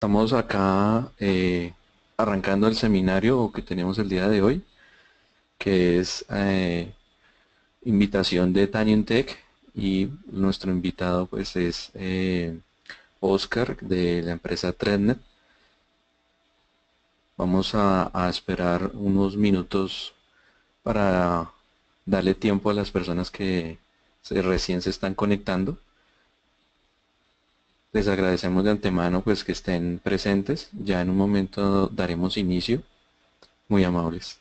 Estamos acá arrancando el seminario que tenemos el día de hoy, que es invitación de Tanium Tech, y nuestro invitado pues es Oscar de la empresa Trednet. Vamos a esperar unos minutos para darle tiempo a las personas que recién se están conectando. Les agradecemos de antemano pues que estén presentes. Ya en un momento daremos inicio. Muy amables.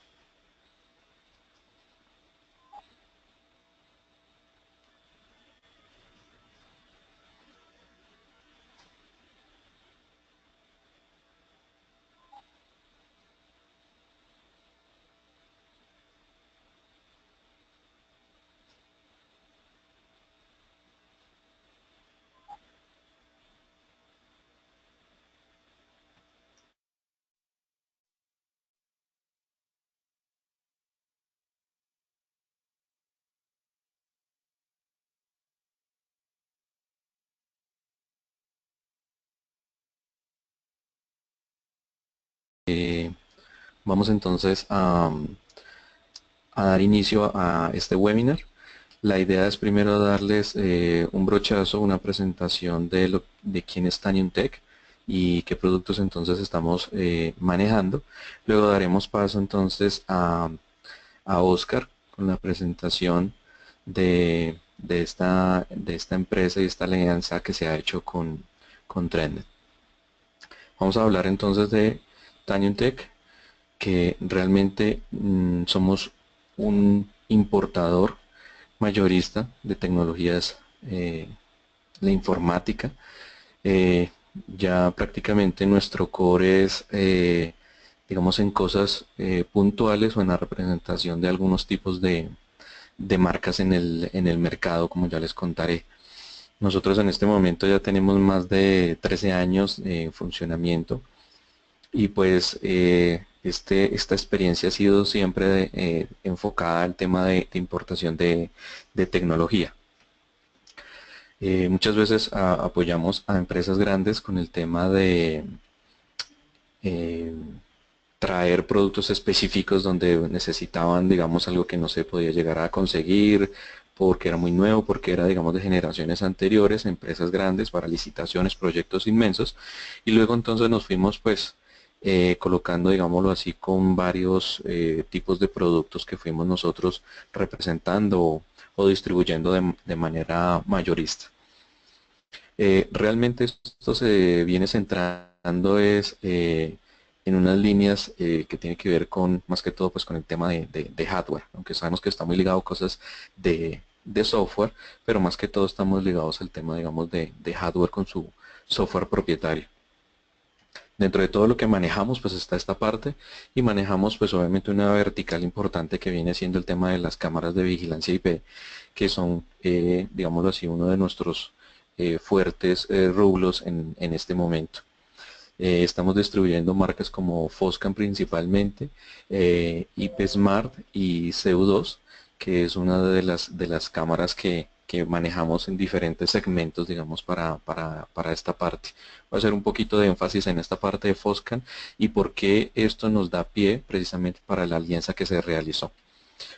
Vamos entonces a dar inicio a este webinar. La idea es primero darles un brochazo, una presentación de quién es Tanium Tech y qué productos entonces estamos manejando. Luego daremos paso entonces a Oscar con la presentación de esta empresa y esta alianza que se ha hecho con Trended. Vamos a hablar entonces de Tanium Tech, que realmente somos un importador mayorista de tecnologías de informática. Eh, ya prácticamente nuestro core es, digamos, en cosas puntuales o en la representación de algunos tipos de marcas en el mercado, como ya les contaré. Nosotros en este momento ya tenemos más de 13 años en funcionamiento, y pues esta experiencia ha sido siempre enfocada al tema de importación de tecnología. Muchas veces apoyamos a empresas grandes con el tema de eh, traer productos específicos donde necesitaban, digamos, algo que no se podía llegar a conseguir porque era muy nuevo, porque era, digamos, de generaciones anteriores, empresas grandes para licitaciones, proyectos inmensos, y luego entonces nos fuimos pues colocando, digámoslo así, con varios tipos de productos que fuimos nosotros representando o distribuyendo de manera mayorista. Realmente esto se viene centrando en unas líneas que tienen que ver con, más que todo, pues con el tema de hardware, aunque sabemos que está muy ligado a cosas de software, pero más que todo estamos ligados al tema, digamos, de hardware con su software propietario. Dentro de todo lo que manejamos, pues está esta parte, y manejamos pues obviamente una vertical importante que viene siendo el tema de las cámaras de vigilancia IP, que son, digámoslo así, uno de nuestros fuertes rublos en este momento. Estamos distribuyendo marcas como Foscam principalmente, IP Smart y CU2, que es una de las cámaras que manejamos en diferentes segmentos, digamos, para esta parte. Voy a hacer un poquito de énfasis en esta parte de Foscam y por qué esto nos da pie precisamente para la alianza que se realizó.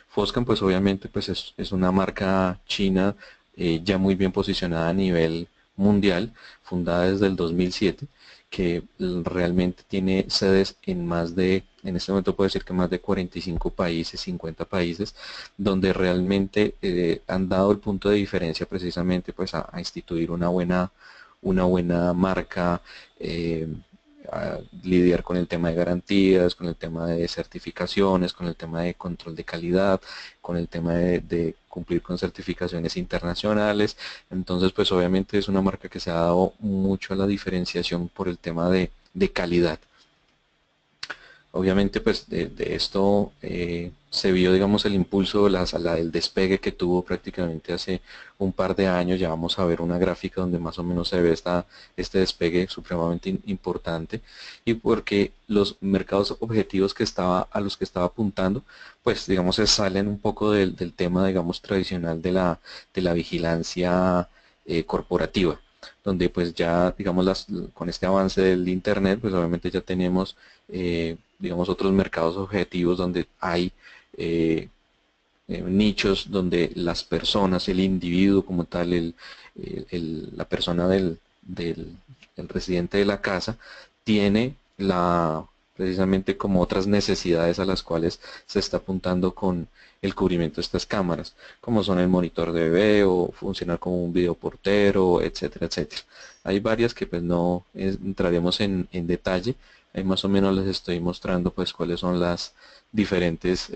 Foscam, pues obviamente pues es una marca china ya muy bien posicionada a nivel mundial, fundada desde el 2007, que realmente tiene sedes en este momento puedo decir que más de 45 países, 50 países, donde realmente han dado el punto de diferencia precisamente pues a instituir una buena marca, eh, a lidiar con el tema de garantías, con el tema de certificaciones, con el tema de control de calidad, con el tema de cumplir con certificaciones internacionales. Entonces, pues obviamente es una marca que se ha dado mucho a la diferenciación por el tema de calidad. Obviamente, pues de esto se vio, digamos, el impulso, el despegue que tuvo prácticamente hace un par de años. Ya vamos a ver una gráfica donde más o menos se ve este despegue supremamente importante, y porque los mercados objetivos a los que estaba apuntando, pues digamos, se salen un poco del tema, digamos, tradicional de la vigilancia corporativa. donde pues ya, digamos, con este avance del Internet, pues obviamente ya tenemos, digamos, otros mercados objetivos donde hay eh, nichos donde las personas, el individuo como tal, la persona el residente de la casa, tiene precisamente como otras necesidades a las cuales se está apuntando con el cubrimiento de estas cámaras, como son el monitor de bebé o funcionar como un videoportero, etcétera, etcétera. Hay varias que pues no entraremos en detalle, ahí más o menos les estoy mostrando pues cuáles son las diferentes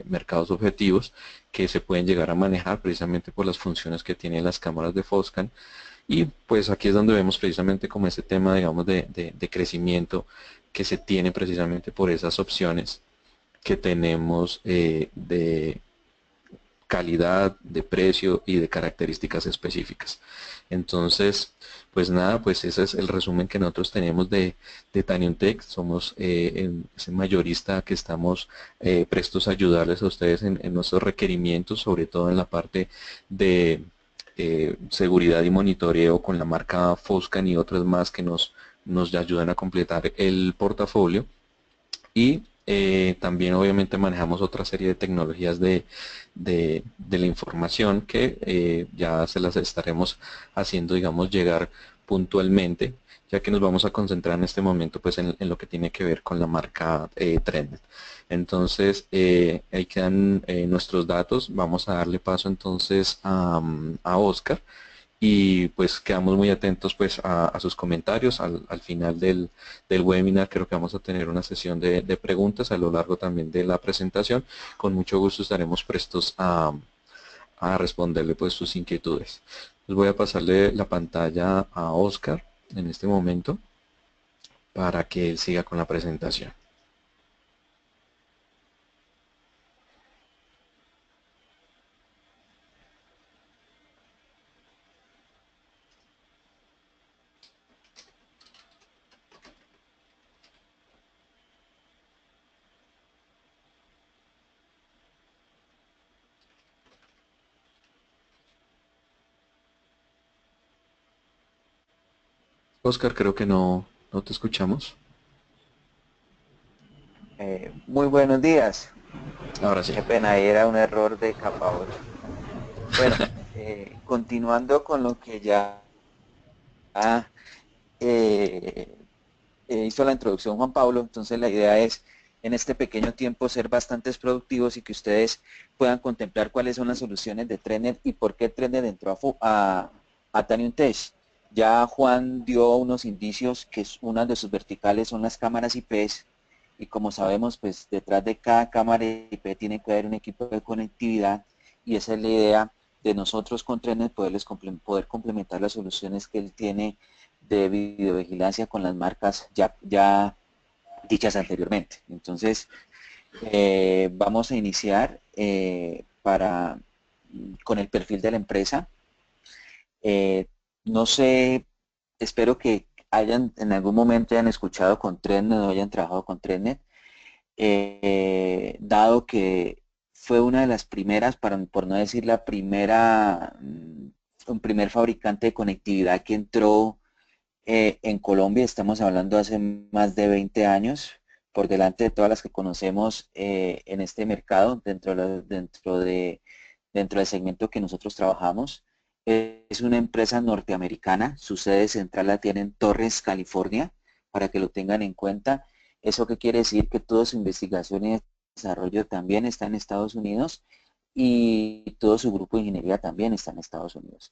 mercados objetivos que se pueden llegar a manejar precisamente por las funciones que tienen las cámaras de Foscan. Y pues aquí es donde vemos precisamente como este tema, digamos, de crecimiento que se tiene precisamente por esas opciones que tenemos de calidad, de precio y de características específicas. Entonces, pues nada, pues ese es el resumen que nosotros tenemos de Tanium Tech. Somos ese mayorista que estamos prestos a ayudarles a ustedes en nuestros requerimientos, sobre todo en la parte de seguridad y monitoreo con la marca Foscan y otras más que nos ayudan a completar el portafolio. Y también obviamente manejamos otra serie de tecnologías de la información que ya se las estaremos haciendo, digamos, llegar puntualmente, ya que nos vamos a concentrar en este momento pues en lo que tiene que ver con la marca Trend. Entonces, ahí quedan nuestros datos. Vamos a darle paso entonces a Oscar y pues quedamos muy atentos pues a sus comentarios al final del webinar. Creo que vamos a tener una sesión de preguntas a lo largo también de la presentación. Con mucho gusto estaremos prestos a responderle pues sus inquietudes. Les voy a pasarle la pantalla a Oscar en este momento para que él siga con la presentación. Oscar, creo que no te escuchamos. Muy buenos días. Ahora sí. Qué pena, era un error de capa 8. Bueno, continuando con lo que ya eh, hizo la introducción Juan Pablo, entonces la idea es en este pequeño tiempo ser bastantes productivos y que ustedes puedan contemplar cuáles son las soluciones de Trenet y por qué Trenet entró a Tanium Tech. Ya Juan dio unos indicios que una de sus verticales son las cámaras IPs y como sabemos, pues detrás de cada cámara IP tiene que haber un equipo de conectividad y esa es la idea de nosotros con Trenet poder complementar las soluciones que él tiene de videovigilancia con las marcas ya dichas anteriormente. Entonces, vamos a iniciar con el perfil de la empresa. No sé, espero que hayan en algún momento hayan escuchado con Trenet o hayan trabajado con Trenet, dado que fue una de las primeras, por no decir la primera, un primer fabricante de conectividad que entró en Colombia. Estamos hablando hace más de 20 años, por delante de todas las que conocemos en este mercado, dentro del segmento que nosotros trabajamos. Es una empresa norteamericana, su sede central la tiene en Torres, California, para que lo tengan en cuenta. ¿Eso qué quiere decir? Que toda su investigación y desarrollo también está en Estados Unidos y todo su grupo de ingeniería también está en Estados Unidos.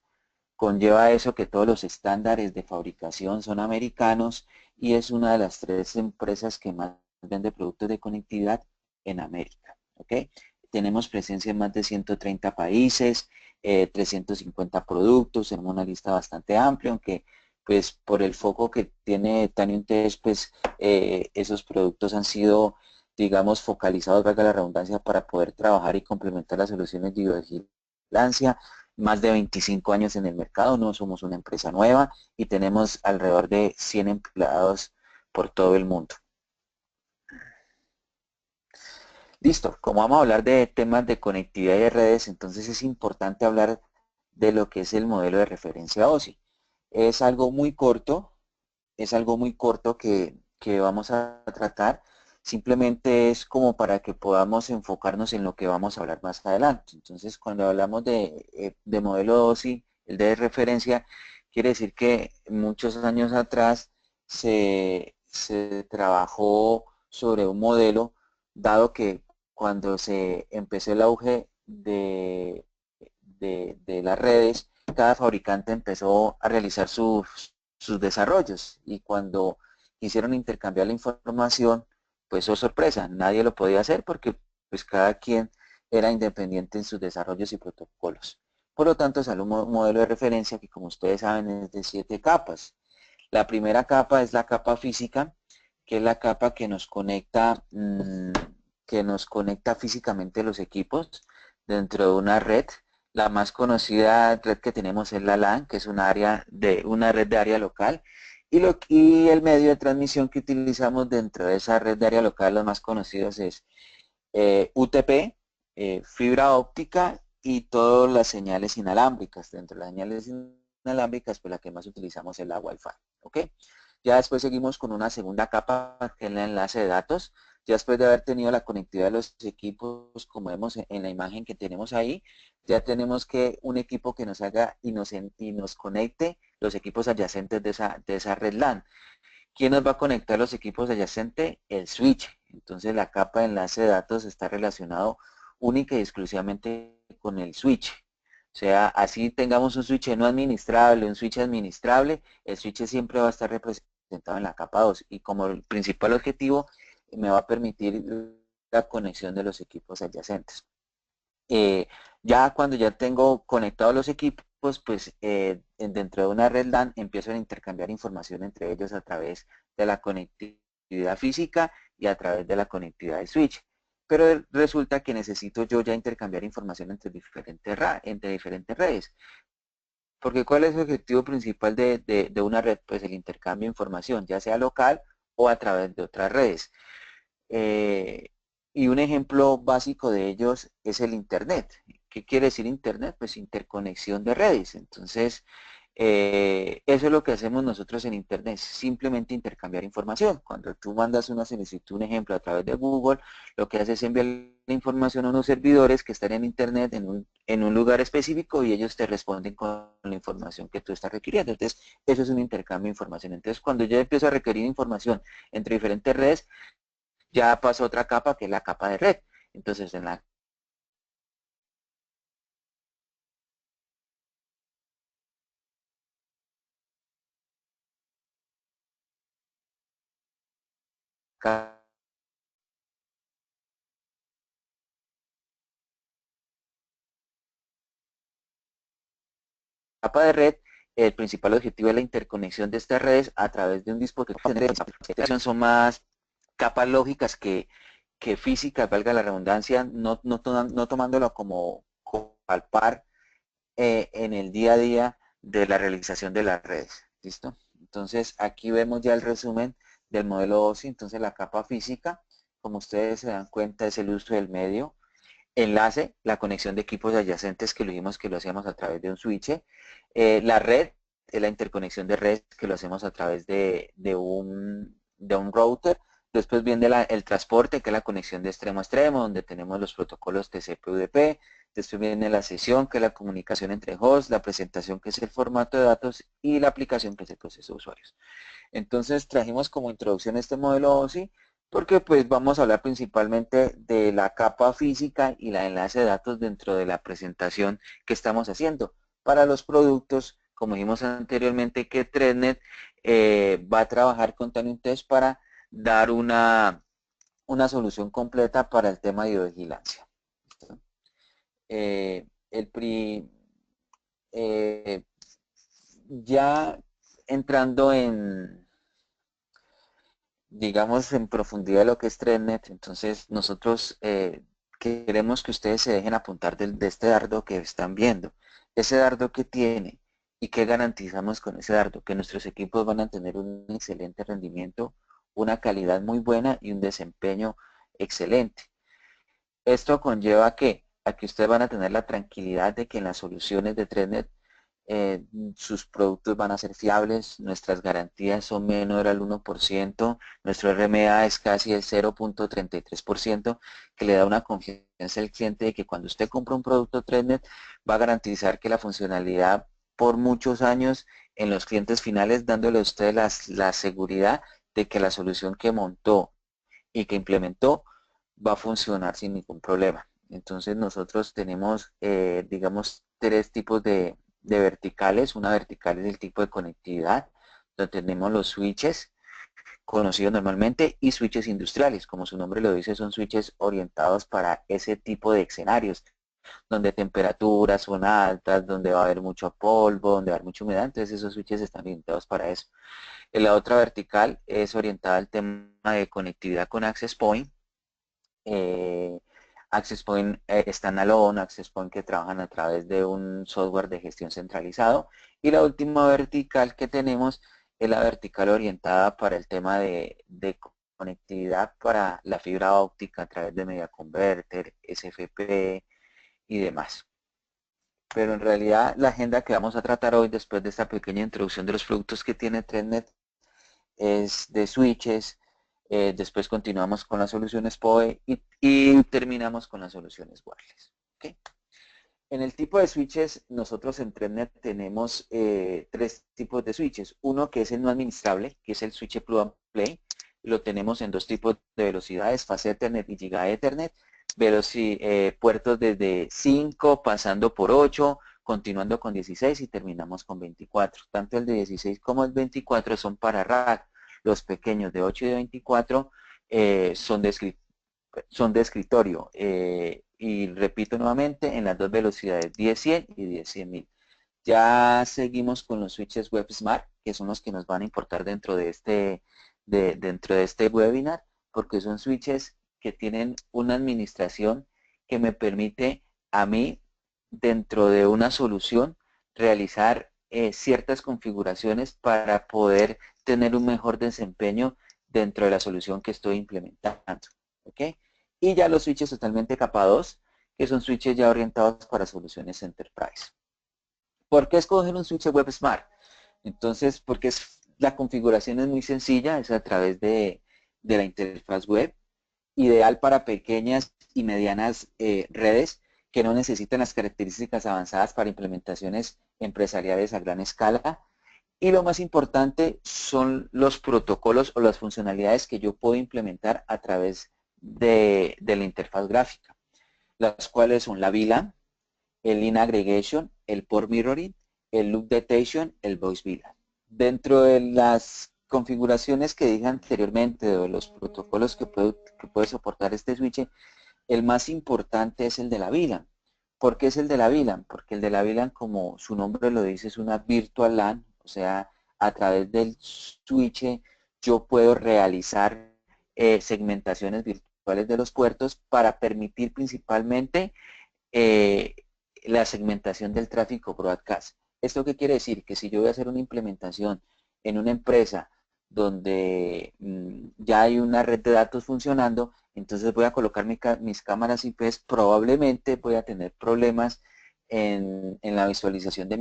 Conlleva eso que todos los estándares de fabricación son americanos y es una de las 3 empresas que más vende productos de conectividad en América. ¿Ok? Tenemos presencia en más de 130 países, 350 productos, tenemos una lista bastante amplia, aunque pues por el foco que tiene Tanium Tech, pues esos productos han sido, digamos, focalizados, valga la redundancia, para poder trabajar y complementar las soluciones de vigilancia. Más de 25 años en el mercado, no somos una empresa nueva y tenemos alrededor de 100 empleados por todo el mundo. Listo, como vamos a hablar de temas de conectividad y de redes, entonces es importante hablar de lo que es el modelo de referencia OSI. Es algo muy corto, que vamos a tratar. Simplemente es como para que podamos enfocarnos en lo que vamos a hablar más adelante. Entonces, cuando hablamos de modelo OSI, el de referencia, quiere decir que muchos años atrás se trabajó sobre un modelo, dado que cuando se empezó el auge de las redes, cada fabricante empezó a realizar sus desarrollos y cuando quisieron intercambiar la información, pues oh sorpresa, nadie lo podía hacer porque pues cada quien era independiente en sus desarrollos y protocolos. Por lo tanto, salió un modelo de referencia que, como ustedes saben, es de 7 capas. La primera capa es la capa física, que es la capa que nos conecta físicamente los equipos dentro de una red. La más conocida red que tenemos es la LAN, que es una red de área local. Y el medio de transmisión que utilizamos dentro de esa red de área local, los más conocidos es UTP, fibra óptica y todas las señales inalámbricas. Dentro de las señales inalámbricas, pues la que más utilizamos es la Wi-Fi. ¿Ok? Ya después seguimos con una segunda capa, que es el enlace de datos. Ya después de haber tenido la conectividad de los equipos, como vemos en la imagen que tenemos ahí, ya tenemos que un equipo que nos haga y nos conecte los equipos adyacentes de esa red LAN. ¿Quién nos va a conectar los equipos adyacentes? El switch. Entonces la capa de enlace de datos está relacionado única y exclusivamente con el switch. O sea, así tengamos un switch no administrable, un switch administrable, el switch siempre va a estar representado en la capa 2 y como el principal objetivo me va a permitir la conexión de los equipos adyacentes. Ya cuando ya tengo conectados los equipos, pues dentro de una red LAN empiezo a intercambiar información entre ellos a través de la conectividad física y a través de la conectividad de switch. Pero resulta que necesito yo ya intercambiar información entre diferentes redes. Porque ¿cuál es el objetivo principal de una red? Pues el intercambio de información, ya sea local o a través de otras redes. Eh, y un ejemplo básico de ellos es el Internet. ¿Qué quiere decir Internet? Pues interconexión de redes. Entonces, eso es lo que hacemos nosotros en Internet, simplemente intercambiar información. Cuando tú mandas una solicitud, un ejemplo, a través de Google, lo que haces es enviar la información a unos servidores que están en Internet en un lugar específico y ellos te responden con la información que tú estás requiriendo. Entonces, eso es un intercambio de información. Entonces, cuando yo empiezo a requerir información entre diferentes redes, ya pasa otra capa que es la capa de red. Entonces, en la capa de red, el principal objetivo es la interconexión de estas redes a través de un dispositivo. Son más capas lógicas que físicas, valga la redundancia, no tomándolo como al par en el día a día de la realización de las redes. ¿Listo? Entonces, aquí vemos ya el resumen del modelo OSI. Entonces, la capa física, como ustedes se dan cuenta, es el uso del medio. Enlace, la conexión de equipos adyacentes que lo dijimos que lo hacíamos a través de un switch. La red es la interconexión de redes que lo hacemos a través de un router. Después viene el transporte, que es la conexión de extremo a extremo, donde tenemos los protocolos TCP/UDP. Después viene la sesión, que es la comunicación entre hosts, la presentación, que es el formato de datos, y la aplicación, que es el proceso de usuarios. Entonces trajimos como introducción este modelo OSI porque pues vamos a hablar principalmente de la capa física y la enlace de datos dentro de la presentación que estamos haciendo. Para los productos, como dijimos anteriormente, que ThreadNet va a trabajar con Test para dar una solución completa para el tema de videovigilancia. Eh, el pri, eh, ya entrando digamos, en profundidad lo que es ThreadNet, entonces nosotros queremos que ustedes se dejen apuntar de este dardo que están viendo. Ese dardo que tiene y qué garantizamos con ese dardo, que nuestros equipos van a tener un excelente rendimiento, una calidad muy buena y un desempeño excelente. Esto conlleva a que ustedes van a tener la tranquilidad de que en las soluciones de ThreadNet sus productos van a ser fiables, nuestras garantías son menor al 1%, nuestro RMA es casi el 0.33%, que le da una confianza al cliente de que cuando usted compra un producto TreadNet va a garantizar que la funcionalidad por muchos años en los clientes finales, dándole a usted la seguridad de que la solución que montó y que implementó va a funcionar sin ningún problema. Entonces nosotros tenemos, digamos, tres tipos de verticales. Una vertical es el tipo de conectividad, donde tenemos los switches, conocidos normalmente, y switches industriales. Como su nombre lo dice, son switches orientados para ese tipo de escenarios, donde temperaturas son altas, donde va a haber mucho polvo, donde va a haber mucha humedad. Entonces esos switches están orientados para eso. La otra vertical es orientada al tema de conectividad con Access Point. eh, Access Point Standalone, Access Point que trabajan a través de un software de gestión centralizado. Y la última vertical que tenemos es la vertical orientada para el tema de conectividad para la fibra óptica a través de Media Converter, SFP y demás. Pero en realidad la agenda que vamos a tratar hoy, después de esta pequeña introducción de los productos que tiene TreadNet, es de switches, después continuamos con las soluciones PoE y terminamos con las soluciones wireless. ¿Okay? En el tipo de switches, nosotros en TreadNet tenemos tres tipos de switches. Uno que es el no administrable, que es el switch plug and play. Lo tenemos en dos tipos de velocidades, Fast Ethernet y Giga Ethernet. Puertos desde 5 pasando por 8, continuando con 16 y terminamos con 24. Tanto el de 16 como el 24 son para rack. Los pequeños de 8 y de 24 son de escritorio. Y repito nuevamente, en las dos velocidades 10-100 y 10-100.000. Ya seguimos con los switches Web Smart, que son los que nos van a importar dentro de este webinar, porque son switches que tienen una administración que me permite a mí, dentro de una solución, realizar ciertas configuraciones para poder tener un mejor desempeño dentro de la solución que estoy implementando. ¿Ok? Y ya los switches totalmente capa 2, que son switches ya orientados para soluciones enterprise. ¿Por qué escoger un switch Web Smart? Entonces, porque la configuración es muy sencilla, es a través de la interfaz web, ideal para pequeñas y medianas redes que no necesitan las características avanzadas para implementaciones empresariales a gran escala. Y lo más importante son los protocolos o las funcionalidades que yo puedo implementar a través de la interfaz gráfica, las cuales son la VLAN, el In Aggregation, el Port Mirroring, el Loop Detection, el Voice VLAN. Dentro de las configuraciones que dije anteriormente, de los protocolos que puede soportar este switch, el más importante es el de la VLAN. ¿Por qué es el de la VLAN? Porque el de la VLAN, como su nombre lo dice, es una Virtual LAN, o sea, a través del switch yo puedo realizar segmentaciones virtuales de los puertos para permitir principalmente eh, la segmentación del tráfico broadcast. ¿Esto qué quiere decir? Que si yo voy a hacer una implementación en una empresa donde ya hay una red de datos funcionando, entonces voy a colocar mis cámaras IPs, probablemente voy a tener problemas en la visualización de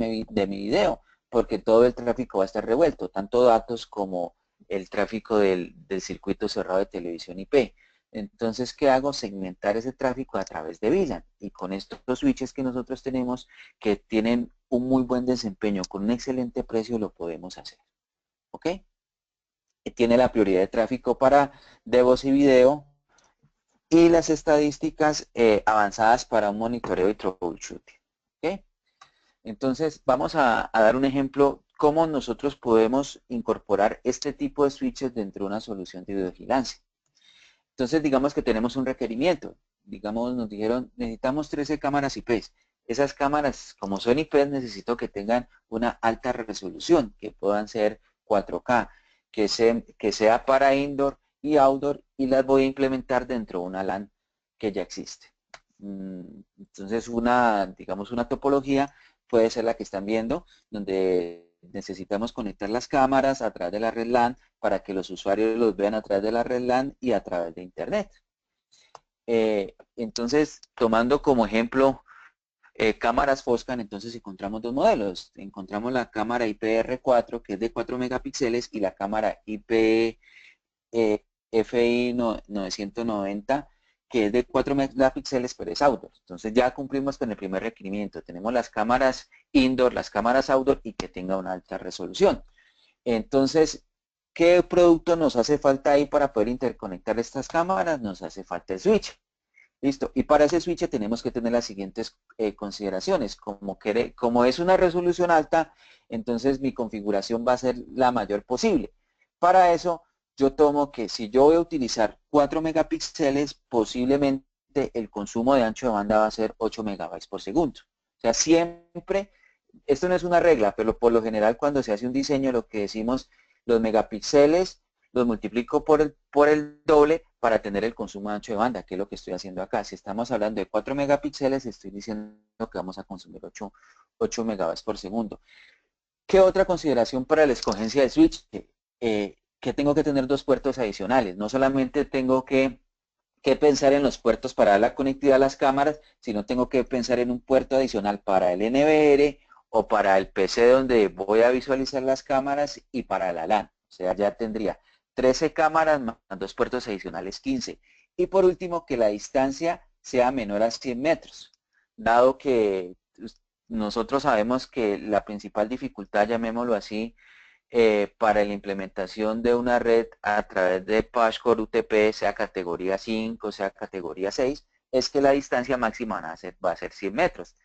mi video, porque todo el tráfico va a estar revuelto, tanto datos como el tráfico del circuito cerrado de televisión IP. Entonces, ¿qué hago? Segmentar ese tráfico a través de VLAN. Y con estos switches que nosotros tenemos, que tienen un muy buen desempeño, con un excelente precio, lo podemos hacer. ¿Ok? Tiene la prioridad de tráfico para de voz y video y las estadísticas avanzadas para un monitoreo y troubleshooting. ¿Ok? Entonces, vamos a dar un ejemplo cómo nosotros podemos incorporar este tipo de switches dentro de una solución de videovigilancia. Entonces, digamos que tenemos un requerimiento. Digamos, nos dijeron, necesitamos 13 cámaras IPs. Esas cámaras, como son IPs, necesito que tengan una alta resolución, que puedan ser 4K, que sea para indoor y outdoor, y las voy a implementar dentro de una LAN que ya existe. Entonces, digamos, una topología puede ser la que están viendo, donde necesitamos conectar las cámaras a través de la red LAN para que los usuarios los vean a través de la red LAN y a través de Internet. Entonces, tomando como ejemplo cámaras Foscam, entonces encontramos dos modelos. Encontramos la cámara IPR4, que es de 4 megapíxeles, y la cámara IP FI 990, que es de 4 megapíxeles, pero es outdoor. Entonces ya cumplimos con el primer requerimiento. Tenemos las cámaras indoor, las cámaras outdoor y que tenga una alta resolución. Entonces, ¿qué producto nos hace falta ahí para poder interconectar estas cámaras? Nos hace falta el switch. Listo. Y para ese switch tenemos que tener las siguientes consideraciones. Como es una resolución alta, entonces mi configuración va a ser la mayor posible. Para eso, yo tomo que si yo voy a utilizar 4 megapíxeles, posiblemente el consumo de ancho de banda va a ser 8 megabytes por segundo. O sea, siempre, esto no es una regla, pero por lo general cuando se hace un diseño, lo que decimos, los megapíxeles los multiplico por el doble para tener el consumo de ancho de banda, que es lo que estoy haciendo acá. Si estamos hablando de 4 megapíxeles, estoy diciendo que vamos a consumir 8 megabytes por segundo. ¿Qué otra consideración para la escogencia de switch? Que tengo que tener dos puertos adicionales. No solamente tengo que pensar en los puertos para dar la conectividad a las cámaras, sino tengo que pensar en un puerto adicional para el NVR o para el PC donde voy a visualizar las cámaras y para la LAN. O sea, ya tendría 13 cámaras más dos puertos adicionales 15. Y por último, que la distancia sea menor a 100 metros, dado que nosotros sabemos que la principal dificultad, llamémoslo así, para la implementación de una red a través de PashCore UTP, sea categoría 5, sea categoría 6, es que la distancia máxima va a ser 100 metros.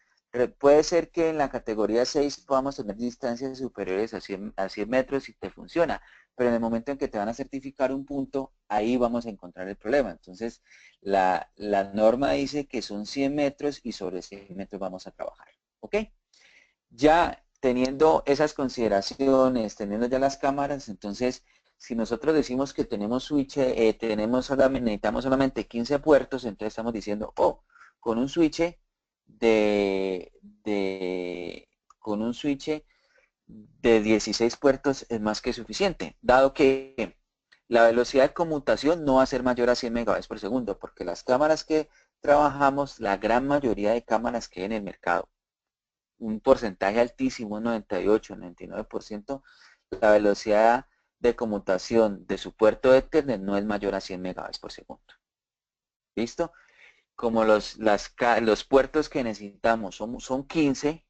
Puede ser que en la categoría 6 podamos tener distancias superiores a 100 metros y te funciona, pero en el momento en que te van a certificar un punto, ahí vamos a encontrar el problema. Entonces, la norma dice que son 100 metros y sobre 100 metros vamos a trabajar. ¿Ok? Ya teniendo esas consideraciones, teniendo ya las cámaras, entonces, si nosotros decimos que tenemos switch, necesitamos solamente 15 puertos, entonces estamos diciendo, oh, con un switch con un switch de 16 puertos es más que suficiente, dado que la velocidad de conmutación no va a ser mayor a 100 megabytes por segundo, porque las cámaras que trabajamos, la gran mayoría de cámaras que hay en el mercado, un porcentaje altísimo, un 98, 99%, la velocidad de conmutación de su puerto de Ethernet no es mayor a 100 megabytes por segundo. ¿Listo? Como los puertos que necesitamos son 15,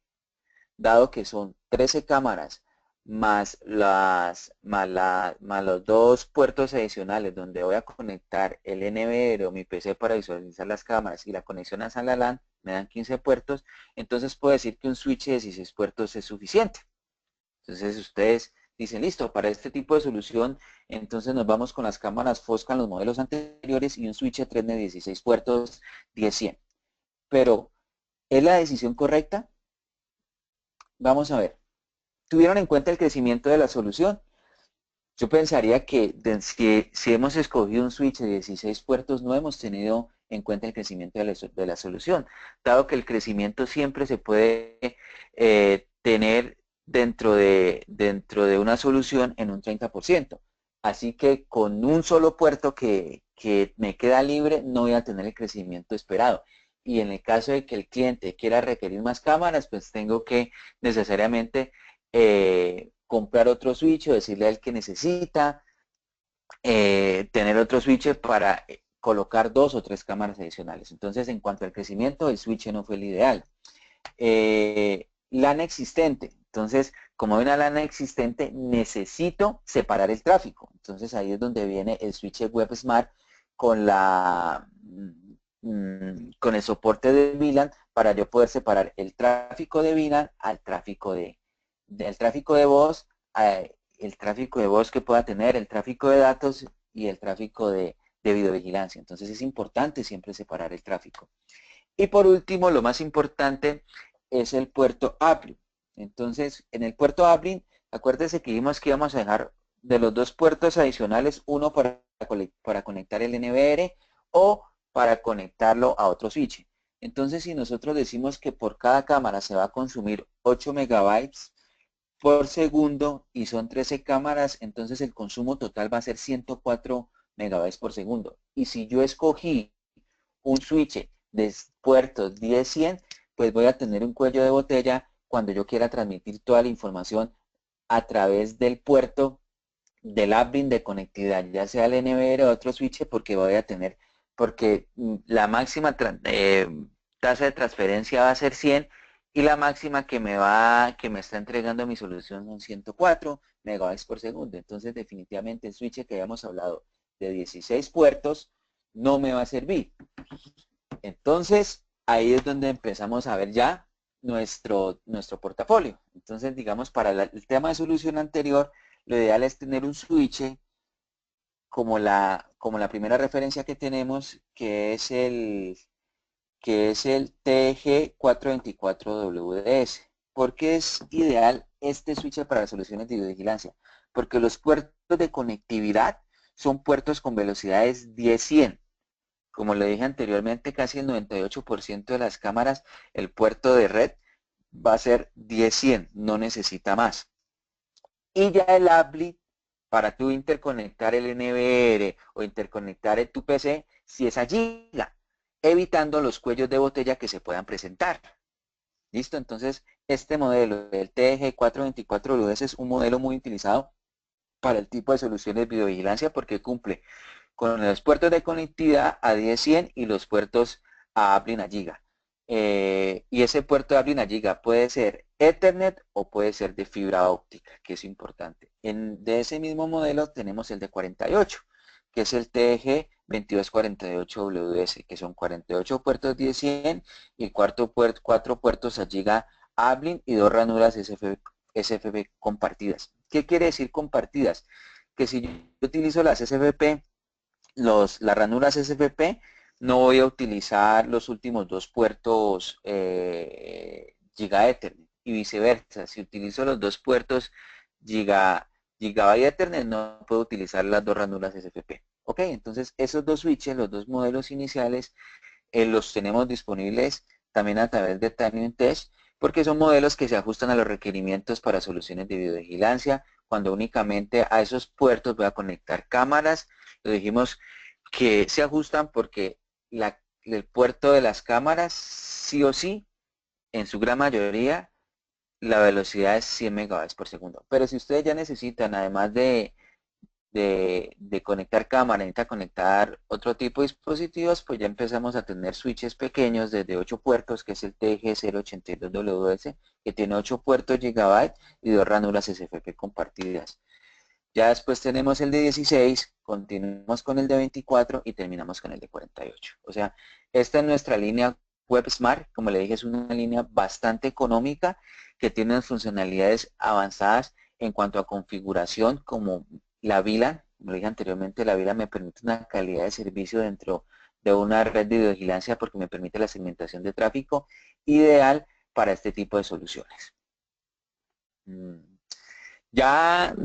dado que son 13 cámaras más los dos puertos adicionales donde voy a conectar el NVR o mi PC para visualizar las cámaras y la conexión a sala LAN, me dan 15 puertos, entonces puedo decir que un switch de 16 puertos es suficiente. Entonces ustedes dicen, listo, para este tipo de solución, entonces nos vamos con las cámaras Foscam, los modelos anteriores y un switch de 3 de 16 puertos 10-100. Pero, ¿es la decisión correcta? Vamos a ver. ¿Tuvieron en cuenta el crecimiento de la solución? Yo pensaría que si hemos escogido un switch de 16 puertos, no hemos tenido en cuenta el crecimiento de la solución, dado que el crecimiento siempre se puede tener dentro de una solución en un 30%. Así que con un solo puerto que me queda libre, no voy a tener el crecimiento esperado. Y en el caso de que el cliente quiera requerir más cámaras, pues tengo que necesariamente comprar otro switch o decirle al que necesita tener otro switch para colocar 2 o 3 cámaras adicionales. Entonces, en cuanto al crecimiento, el switch no fue el ideal. LAN existente. Entonces, como hay una LAN existente, necesito separar el tráfico. Entonces, ahí es donde viene el switch Web Smart con con el soporte de VLAN para yo poder separar el tráfico de VLAN del tráfico de voz, el tráfico de voz que pueda tener, el tráfico de datos y el tráfico de videovigilancia. Entonces es importante siempre separar el tráfico. Y por último, lo más importante es el puerto uplink. Entonces, en el puerto uplink, acuérdense que vimos que íbamos a dejar de los dos puertos adicionales, uno para conectar el NVR o para conectarlo a otro switch. Entonces, si nosotros decimos que por cada cámara se va a consumir 8 megabytes por segundo y son 13 cámaras, entonces el consumo total va a ser 104 megabytes por segundo. Y si yo escogí un switch de puertos 10-100, pues voy a tener un cuello de botella cuando yo quiera transmitir toda la información a través del puerto del uplink de conectividad, ya sea el NVR o otro switch, porque voy a tener, porque la máxima tasa de transferencia va a ser 100 y la máxima que me está entregando mi solución son 104 megabytes por segundo. Entonces, definitivamente el switch que habíamos hablado de 16 puertos no me va a servir. Entonces, ahí es donde empezamos a ver ya nuestro portafolio. Entonces, digamos, para el tema de solución anterior, lo ideal es tener un switch como la primera referencia que tenemos, que es el TG424WDS. ¿Por qué es ideal este switch para soluciones de videovigilancia? Porque los puertos de conectividad son puertos con velocidades 10-100. Como le dije anteriormente, casi el 98% de las cámaras, el puerto de red va a ser 10-100, no necesita más. Y ya el applet, para tú interconectar el NVR o interconectar tu PC, si es a giga, evitando los cuellos de botella que se puedan presentar. ¿Listo? Entonces, este modelo, el TG424WS, es un modelo muy utilizado para el tipo de soluciones de videovigilancia porque cumple con los puertos de conectividad a 10-100 y los puertos a uplink a giga. Y ese puerto de uplink a giga puede ser Ethernet o puede ser de fibra óptica, que es importante. De ese mismo modelo tenemos el de 48, que es el TG 2248WS, que son 48 puertos 10-100 y cuatro puertos a giga uplink y dos ranuras SFP compartidas. ¿Qué quiere decir compartidas? Que si yo utilizo las SFP, las ranuras SFP, no voy a utilizar los últimos dos puertos Giga Ethernet y viceversa. Si utilizo los dos puertos Gigabyte Ethernet, no puedo utilizar las dos ranuras SFP. Ok, entonces esos dos switches, los dos modelos iniciales, los tenemos disponibles también a través de Timing Test, porque son modelos que se ajustan a los requerimientos para soluciones de videovigilancia, cuando únicamente a esos puertos voy a conectar cámaras. Lo dijimos que se ajustan porque el puerto de las cámaras, sí o sí, en su gran mayoría, la velocidad es 100 megabytes por segundo. Pero si ustedes ya necesitan, además de conectar cámara, necesita conectar otro tipo de dispositivos, pues ya empezamos a tener switches pequeños desde 8 puertos, que es el TG082WS, que tiene 8 puertos Gigabyte y dos ranuras SFP compartidas. Ya después tenemos el de 16, continuamos con el de 24 y terminamos con el de 48. O sea, esta es nuestra línea Web Smart. Como le dije, es una línea bastante económica que tiene unas funcionalidades avanzadas en cuanto a configuración, como la VLAN. Como le dije anteriormente, la VLAN me permite una calidad de servicio dentro de una red de videovigilancia porque me permite la segmentación de tráfico ideal para este tipo de soluciones. Ya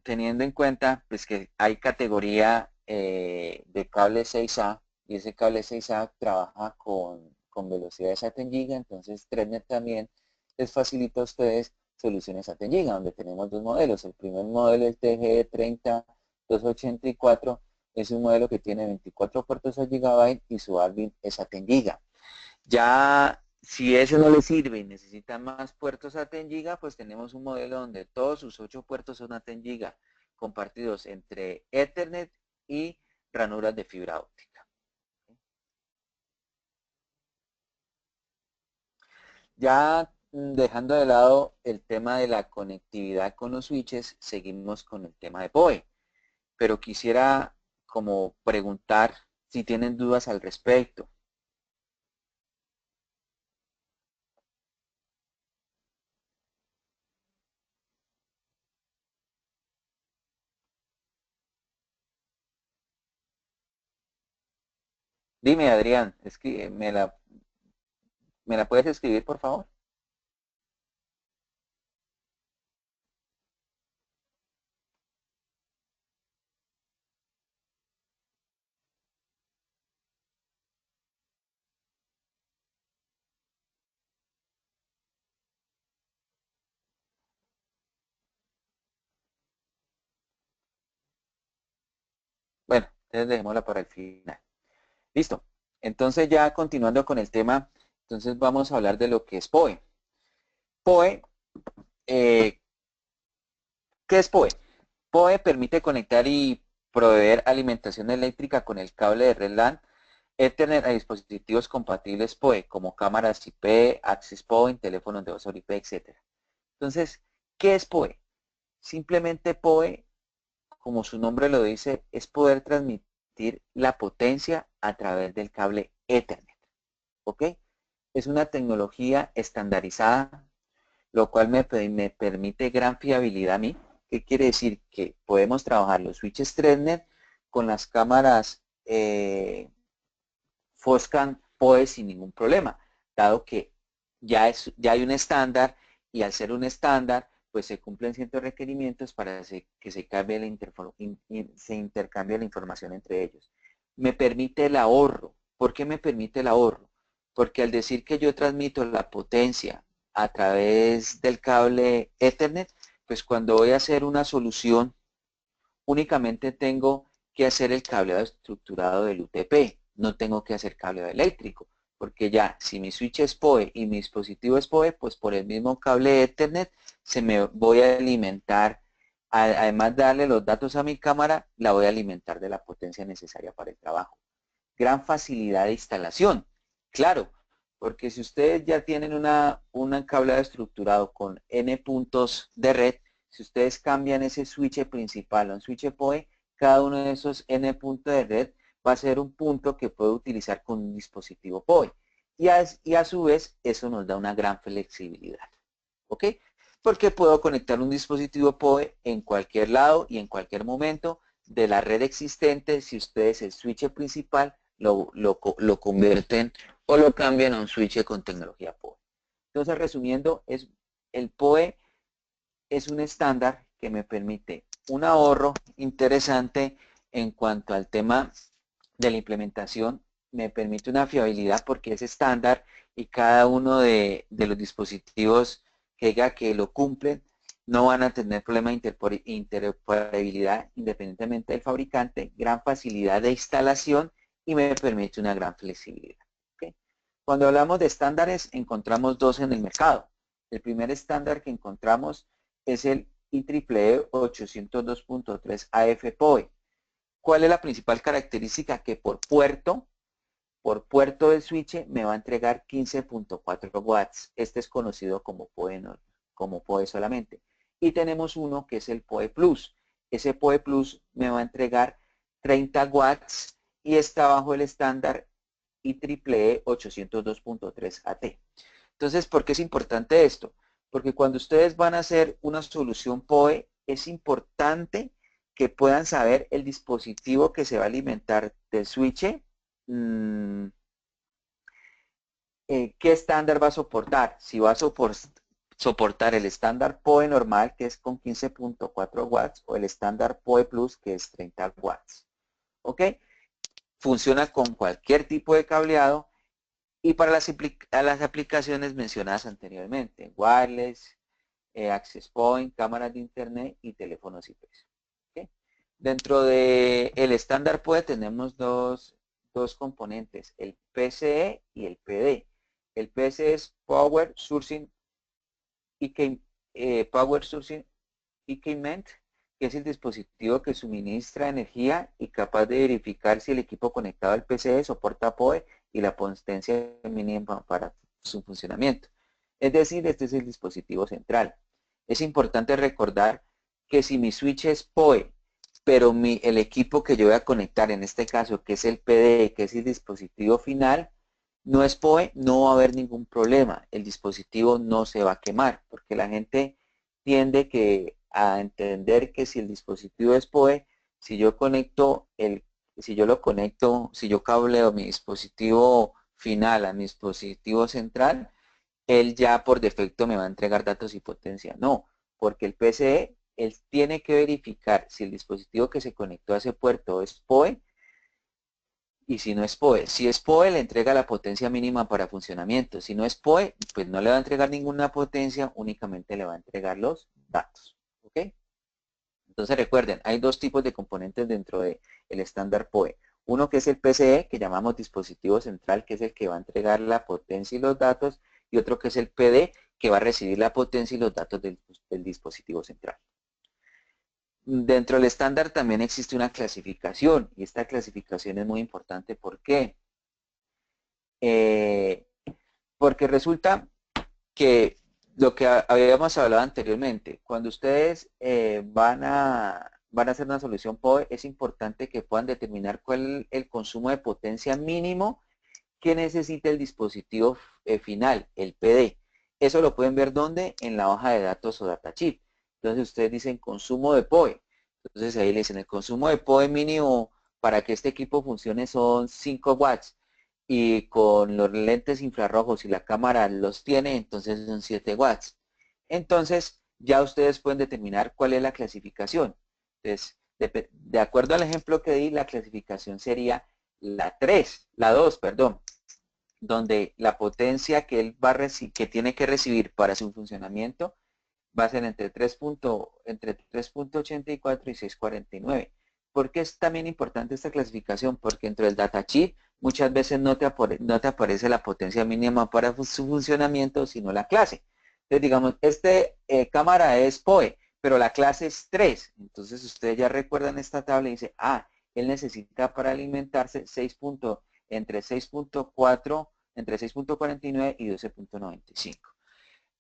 teniendo en cuenta pues, que hay categoría de cable 6A y ese cable 6A trabaja con velocidades a 10 giga, entonces ThreadNet también les facilita a ustedes soluciones a 10 giga, donde tenemos dos modelos. El primer modelo, el TG30284, es un modelo que tiene 24 puertos a gigabyte y su uplink es a 10 giga. Ya, si eso no le sirve y necesita más puertos a 10 giga, pues tenemos un modelo donde todos sus 8 puertos son a 10 giga, compartidos entre Ethernet y ranuras de fibra óptica. Ya dejando de lado el tema de la conectividad con los switches, seguimos con el tema de PoE. Pero quisiera como preguntar si tienen dudas al respecto. Dime, Adrián, ¿me la puedes escribir, por favor? Bueno, entonces dejémosla para el final. Listo. Entonces ya continuando con el tema Entonces vamos a hablar de lo que es PoE. PoE, ¿qué es PoE? PoE permite conectar y proveer alimentación eléctrica con el cable de red LAN Ethernet a dispositivos compatibles PoE, como cámaras IP, Access Point, teléfonos de voz over IP, etc. Entonces, ¿qué es PoE? Simplemente PoE, como su nombre lo dice, es poder transmitir la potencia a través del cable Ethernet. ¿Ok? Es una tecnología estandarizada, lo cual me permite gran fiabilidad a mí. ¿Qué quiere decir? Que podemos trabajar los switches ThreadNet con las cámaras Foscan PoE sin ningún problema, dado que ya hay un estándar y al ser un estándar, pues se cumplen ciertos requerimientos para que se, cambie se intercambie la información entre ellos. Me permite el ahorro. ¿Por qué me permite el ahorro? Porque al decir que yo transmito la potencia a través del cable Ethernet, pues cuando voy a hacer una solución, únicamente tengo que hacer el cableado estructurado del UTP, no tengo que hacer cableado eléctrico, porque ya si mi switch es PoE y mi dispositivo es PoE, pues por el mismo cable Ethernet se me voy a alimentar, además de darle los datos a mi cámara, la voy a alimentar de la potencia necesaria para el trabajo. Gran facilidad de instalación, claro, porque si ustedes ya tienen un cableado estructurado con N puntos de red, si ustedes cambian ese switch principal a un switch PoE, cada uno de esos N puntos de red va a ser un punto que puedo utilizar con un dispositivo PoE. Y a su vez, eso nos da una gran flexibilidad. ¿Ok? Porque puedo conectar un dispositivo PoE en cualquier lado y en cualquier momento de la red existente si ustedes el switch principal lo convierten o lo cambian a un switch con tecnología PoE. Entonces, resumiendo, el PoE es un estándar que me permite un ahorro interesante en cuanto al tema de la implementación, me permite una fiabilidad porque es estándar y cada uno de los dispositivos que diga que lo cumplen no van a tener problema de interoperabilidad independientemente del fabricante, gran facilidad de instalación y me permite una gran flexibilidad. ¿Okay? Cuando hablamos de estándares, encontramos dos en el mercado. El primer estándar que encontramos es el IEEE 802.3 AF-PoE. ¿Cuál es la principal característica? Que por puerto del switch me va a entregar 15.4 watts. Este es conocido como PoE, como PoE solamente. Y tenemos uno que es el PoE Plus. Ese PoE Plus me va a entregar 30 watts y está bajo el estándar IEEE 802.3 AT. Entonces, ¿por qué es importante esto? Porque cuando ustedes van a hacer una solución PoE, es importante que puedan saber el dispositivo que se va a alimentar del switch, qué estándar va a soportar. Si va a soportar el estándar PoE normal, que es con 15.4 watts, o el estándar PoE Plus, que es 30 watts. ¿Ok? Funciona con cualquier tipo de cableado y para las aplicaciones mencionadas anteriormente, wireless, access point, cámaras de internet y teléfonos IP. ¿Okay? Dentro del estándar PoE tenemos dos componentes, el PCE y el PD. El PCE es Power Sourcing Power Sourcing Equipment, que es el dispositivo que suministra energía y capaz de verificar si el equipo conectado al PCE soporta PoE y la potencia mínima para su funcionamiento. Es decir, este es el dispositivo central. Es importante recordar que si mi switch es PoE, pero el equipo que yo voy a conectar, en este caso, que es el PDE, que es el dispositivo final, no es PoE, no va a haber ningún problema. El dispositivo no se va a quemar, porque la gente tiende a entender que si el dispositivo es PoE, si yo si yo cableo mi dispositivo final a mi dispositivo central, él ya por defecto me va a entregar datos y potencia. No, porque el PCE, él tiene que verificar si el dispositivo que se conectó a ese puerto es PoE y si no es PoE. Si es PoE, le entrega la potencia mínima para funcionamiento. Si no es PoE, pues no le va a entregar ninguna potencia, únicamente le va a entregar los datos. ¿Ok? Entonces recuerden, hay dos tipos de componentes dentro del estándar PoE. Uno que es el PCE, que llamamos dispositivo central, que es el que va a entregar la potencia y los datos, y otro que es el PD, que va a recibir la potencia y los datos del dispositivo central. Dentro del estándar también existe una clasificación, y esta clasificación es muy importante. ¿Por qué? Porque resulta que lo que habíamos hablado anteriormente, cuando ustedes van a hacer una solución POE, es importante que puedan determinar cuál es el consumo de potencia mínimo que necesita el dispositivo final, el PD. Eso lo pueden ver ¿dónde? En la hoja de datos o datasheet. Entonces ustedes dicen consumo de POE. Entonces ahí le dicen el consumo de POE mínimo para que este equipo funcione son 5 watts y con los lentes infrarrojos y la cámara los tiene, entonces son 7 watts. Entonces ya ustedes pueden determinar cuál es la clasificación. Entonces, de acuerdo al ejemplo que di, la clasificación sería la 2, perdón, donde la potencia que él va a que tiene que recibir para su funcionamiento va a ser entre 3.84 y 6.49. ¿Por qué es también importante esta clasificación? Porque dentro del datasheet muchas veces no te aparece la potencia mínima para su funcionamiento, sino la clase. Entonces, digamos, cámara es POE, pero la clase es 3. Entonces, ustedes ya recuerdan esta tabla y dice, él necesita para alimentarse entre 6.4, entre 6.49 y 12.95.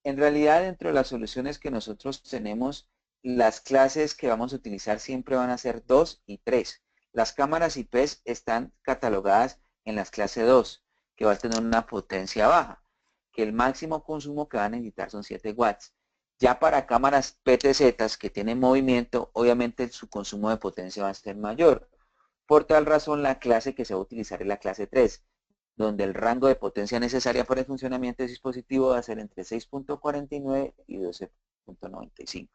En realidad, dentro de las soluciones que nosotros tenemos, las clases que vamos a utilizar siempre van a ser 2 y 3. Las cámaras IPs están catalogadas en las clases 2, que va a tener una potencia baja, que el máximo consumo que van a necesitar son 7 watts. Ya para cámaras PTZ que tienen movimiento, obviamente su consumo de potencia va a ser mayor. Por tal razón, la clase que se va a utilizar es la clase 3, donde el rango de potencia necesaria para el funcionamiento del dispositivo va a ser entre 6.49 y 12.95.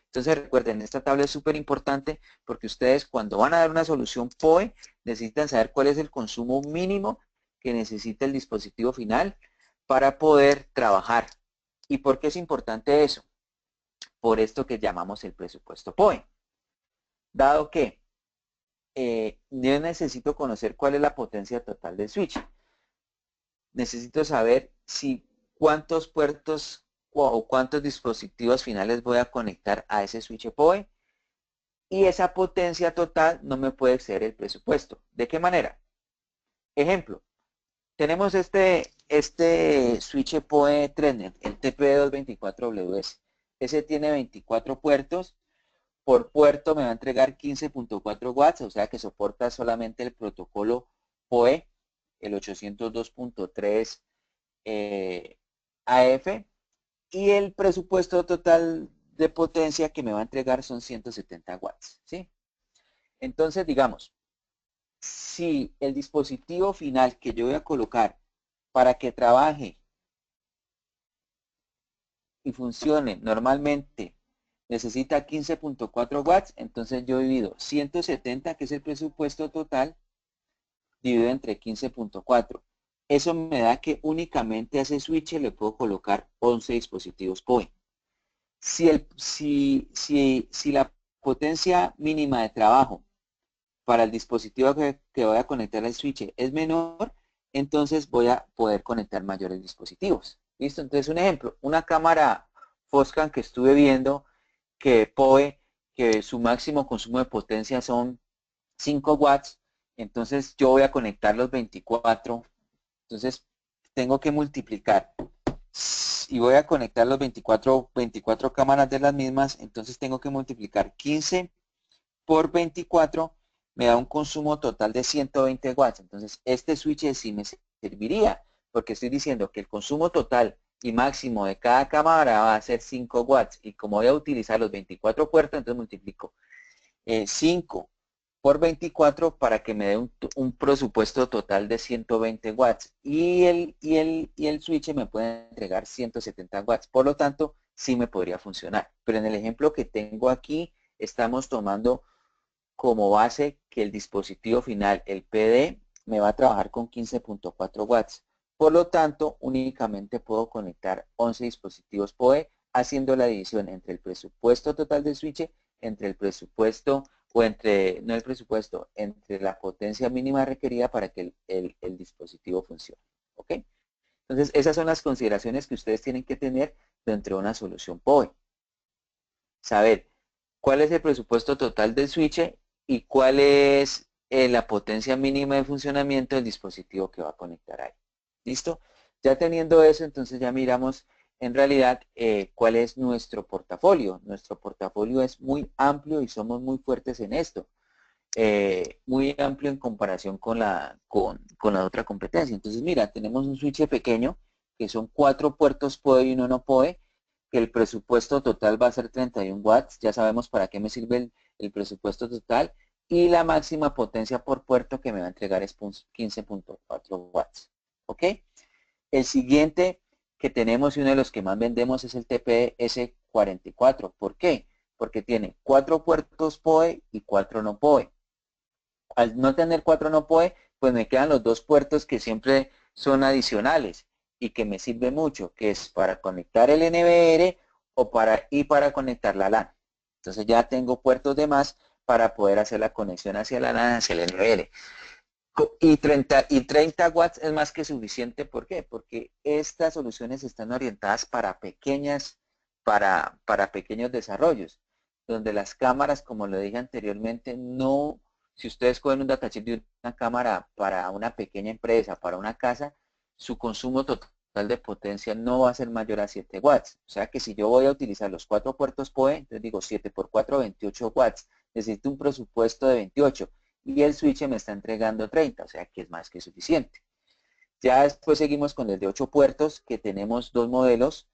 Entonces recuerden, esta tabla es súper importante porque ustedes cuando van a dar una solución POE necesitan saber cuál es el consumo mínimo que necesita el dispositivo final para poder trabajar. ¿Y por qué es importante eso? Por esto que llamamos el presupuesto POE. Dado que yo necesito conocer cuál es la potencia total del switch. Necesito saber si cuántos puertos o cuántos dispositivos finales voy a conectar a ese switch POE y esa potencia total no me puede exceder el presupuesto. ¿De qué manera? Ejemplo, tenemos este switch POE Trenet, el TP224WS. Ese tiene 24 puertos. Por puerto me va a entregar 15.4 watts, o sea que soporta solamente el protocolo POE, el 802.3 AF, y el presupuesto total de potencia que me va a entregar son 170 watts, ¿sí? Entonces, digamos, si el dispositivo final que yo voy a colocar para que trabaje y funcione normalmente necesita 15.4 watts, entonces yo divido 170, que es el presupuesto total, dividido entre 15.4. Eso me da que únicamente a ese switch le puedo colocar 11 dispositivos POE. Si la potencia mínima de trabajo para el dispositivo que voy a conectar al switch es menor, entonces voy a poder conectar mayores dispositivos. ¿Listo? Entonces, un ejemplo, una cámara Foscam que estuve viendo que POE, que su máximo consumo de potencia son 5 watts, entonces yo voy a conectar los 24, entonces tengo que multiplicar y voy a conectar los 24 cámaras de las mismas, entonces tengo que multiplicar 15 por 24, me da un consumo total de 120 watts. Entonces este switch sí me serviría, porque estoy diciendo que el consumo total y máximo de cada cámara va a ser 5 watts, y como voy a utilizar los 24 puertos, entonces multiplico 5 por 24 para que me dé un presupuesto total de 120 watts y el switch me puede entregar 170 watts. Por lo tanto, sí me podría funcionar. Pero en el ejemplo que tengo aquí, estamos tomando como base que el dispositivo final, el PD, me va a trabajar con 15.4 watts. Por lo tanto, únicamente puedo conectar 11 dispositivos POE haciendo la división entre el presupuesto total del switch, entre el presupuesto o entre, no el presupuesto, entre la potencia mínima requerida para que el dispositivo funcione. ¿Ok? Entonces, esas son las consideraciones que ustedes tienen que tener dentro de una solución POE. Saber cuál es el presupuesto total del switch y cuál es la potencia mínima de funcionamiento del dispositivo que va a conectar ahí. ¿Listo? Ya teniendo eso, entonces ya miramos en realidad cuál es nuestro portafolio. Nuestro portafolio es muy amplio y somos muy fuertes en esto. Muy amplio en comparación con la otra competencia. Entonces, mira, tenemos un switch pequeño, que son 4 puertos POE y 1 no POE, que el presupuesto total va a ser 31 watts. Ya sabemos para qué me sirve el presupuesto total. Y la máxima potencia por puerto que me va a entregar es 15.4 watts. ¿Ok? El siguiente que tenemos y uno de los que más vendemos es el TPS 44. ¿Por qué? Porque tiene 4 puertos POE y 4 no POE. Al no tener 4 no POE, pues me quedan los 2 puertos que siempre son adicionales y que me sirve mucho, que es para conectar el NVR y para conectar la LAN. Entonces ya tengo puertos de más para poder hacer la conexión hacia la LAN, hacia el NVR. Y 30 watts es más que suficiente. ¿Por qué? Porque estas soluciones están orientadas para pequeños desarrollos, donde las cámaras, como lo dije anteriormente, no, si ustedes cogen un datachip de una cámara para una pequeña empresa, para una casa, su consumo total de potencia no va a ser mayor a 7 watts. O sea que si yo voy a utilizar los 4 puertos POE, entonces digo 7 por 4, 28 watts. Necesito un presupuesto de 28 y el switch me está entregando 30, o sea que es más que suficiente. Ya después seguimos con el de 8 puertos, que tenemos dos modelos,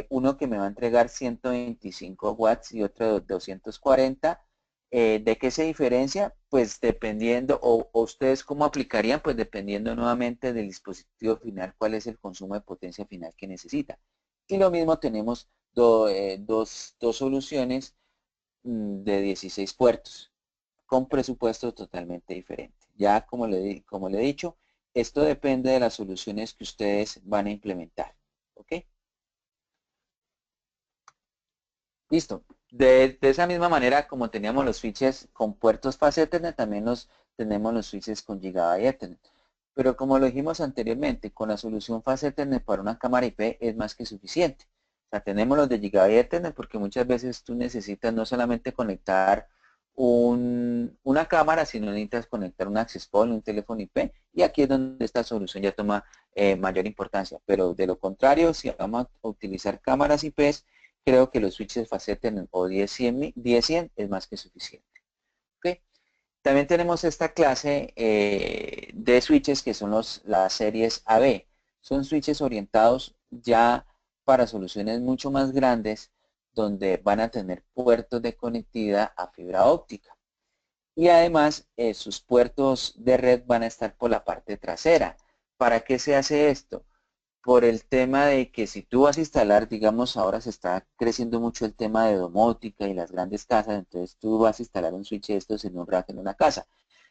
uno que me va a entregar 125 watts y otro de 240. ¿De qué se diferencia? Pues dependiendo, o ustedes cómo aplicarían, pues dependiendo nuevamente del dispositivo final, cuál es el consumo de potencia final que necesita. Y lo mismo tenemos dos soluciones de 16 puertos con presupuestos totalmente diferentes. Ya como le he dicho, esto depende de las soluciones que ustedes van a implementar. ¿Ok? Listo. De esa misma manera, como teníamos los switches con puertos Fast Ethernet, también tenemos los switches con Gigabyte Ethernet. Pero como lo dijimos anteriormente, con la solución Fast Ethernet para una cámara IP es más que suficiente. O sea, tenemos los de Gigabyte Ethernet porque muchas veces tú necesitas no solamente conectar una cámara, sino necesitas conectar un access point, un teléfono IP, y aquí es donde esta solución ya toma mayor importancia. Pero de lo contrario, si vamos a utilizar cámaras IPs, creo que los switches Faceten o 10-100 es más que suficiente. ¿Okay? También tenemos esta clase de switches que son las series AB. Son switches orientados ya para soluciones mucho más grandes donde van a tener puertos de conectividad a fibra óptica. Y además sus puertos de red van a estar por la parte trasera. ¿Para qué se hace esto? Por el tema de que si tú vas a instalar, digamos, ahora se está creciendo mucho el tema de domótica y las grandes casas, entonces tú vas a instalar un switch de estos en un rack en una casa.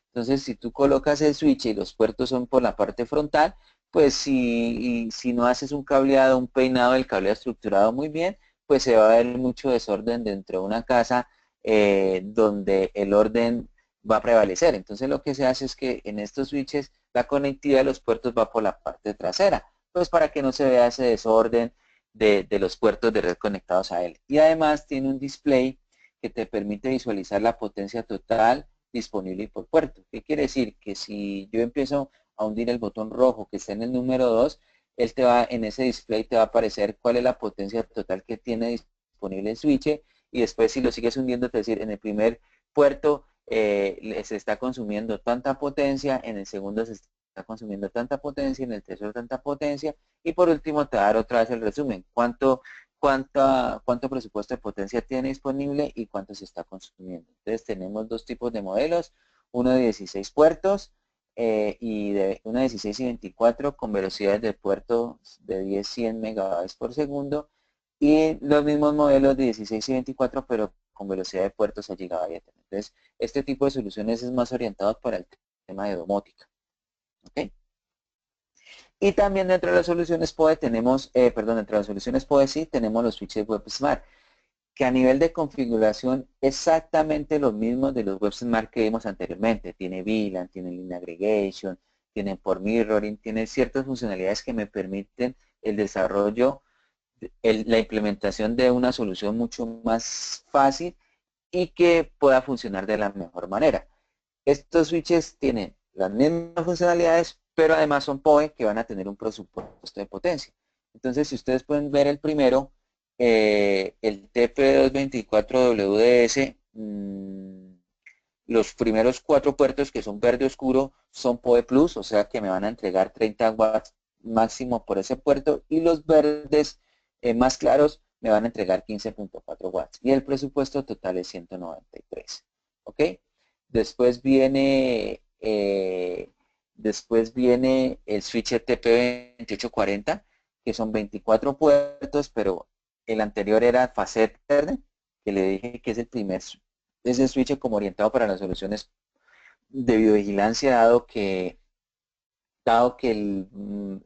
Entonces, si tú colocas el switch y los puertos son por la parte frontal, pues si no haces un cableado, un peinado del cableado estructurado muy bien, pues se va a ver mucho desorden dentro de una casa donde el orden va a prevalecer. Entonces, lo que se hace es que en estos switches la conectividad de los puertos va por la parte trasera, pues para que no se vea ese desorden de los puertos de red conectados a él. Y además tiene un display que te permite visualizar la potencia total disponible por puerto. ¿Qué quiere decir? Que si yo empiezo a hundir el botón rojo que está en el número 2, en ese display te va a aparecer cuál es la potencia total que tiene disponible el switch y después si lo sigues hundiendo, es decir, en el primer puerto se está consumiendo tanta potencia, en el segundo se está consumiendo tanta potencia, en el tercero tanta potencia y por último te va a dar otra vez el resumen, cuánto presupuesto de potencia tiene disponible y cuánto se está consumiendo. Entonces tenemos dos tipos de modelos, uno de 16 puertos y de una 16 y 24 con velocidades de puerto de 10-100 megabytes por segundo y los mismos modelos de 16 y 24 pero con velocidad de puertos a gigabyte. Entonces este tipo de soluciones es más orientado para el tema de domótica. ¿Okay? Y también dentro de las soluciones POE tenemos, dentro de las soluciones POE sí tenemos los switches WebSmart. que a nivel de configuración exactamente los mismos de los WebSmart que vimos anteriormente. Tiene VLAN, tiene Line Aggregation, tiene por mirroring, tiene ciertas funcionalidades que me permiten el desarrollo, la implementación de una solución mucho más fácil y que pueda funcionar de la mejor manera. Estos switches tienen las mismas funcionalidades, pero además son PoE que van a tener un presupuesto de potencia. Entonces, si ustedes pueden ver el primero, el TP224WDS, los primeros 4 puertos que son verde oscuro son PoE Plus, o sea que me van a entregar 30 watts máximo por ese puerto, y los verdes más claros me van a entregar 15.4 watts. Y el presupuesto total es 193. ¿Ok? Después viene el switch TP2840, que son 24 puertos, pero el anterior era Fast Ethernet, que le dije que es el primer ese switch como orientado para las soluciones de videovigilancia, dado que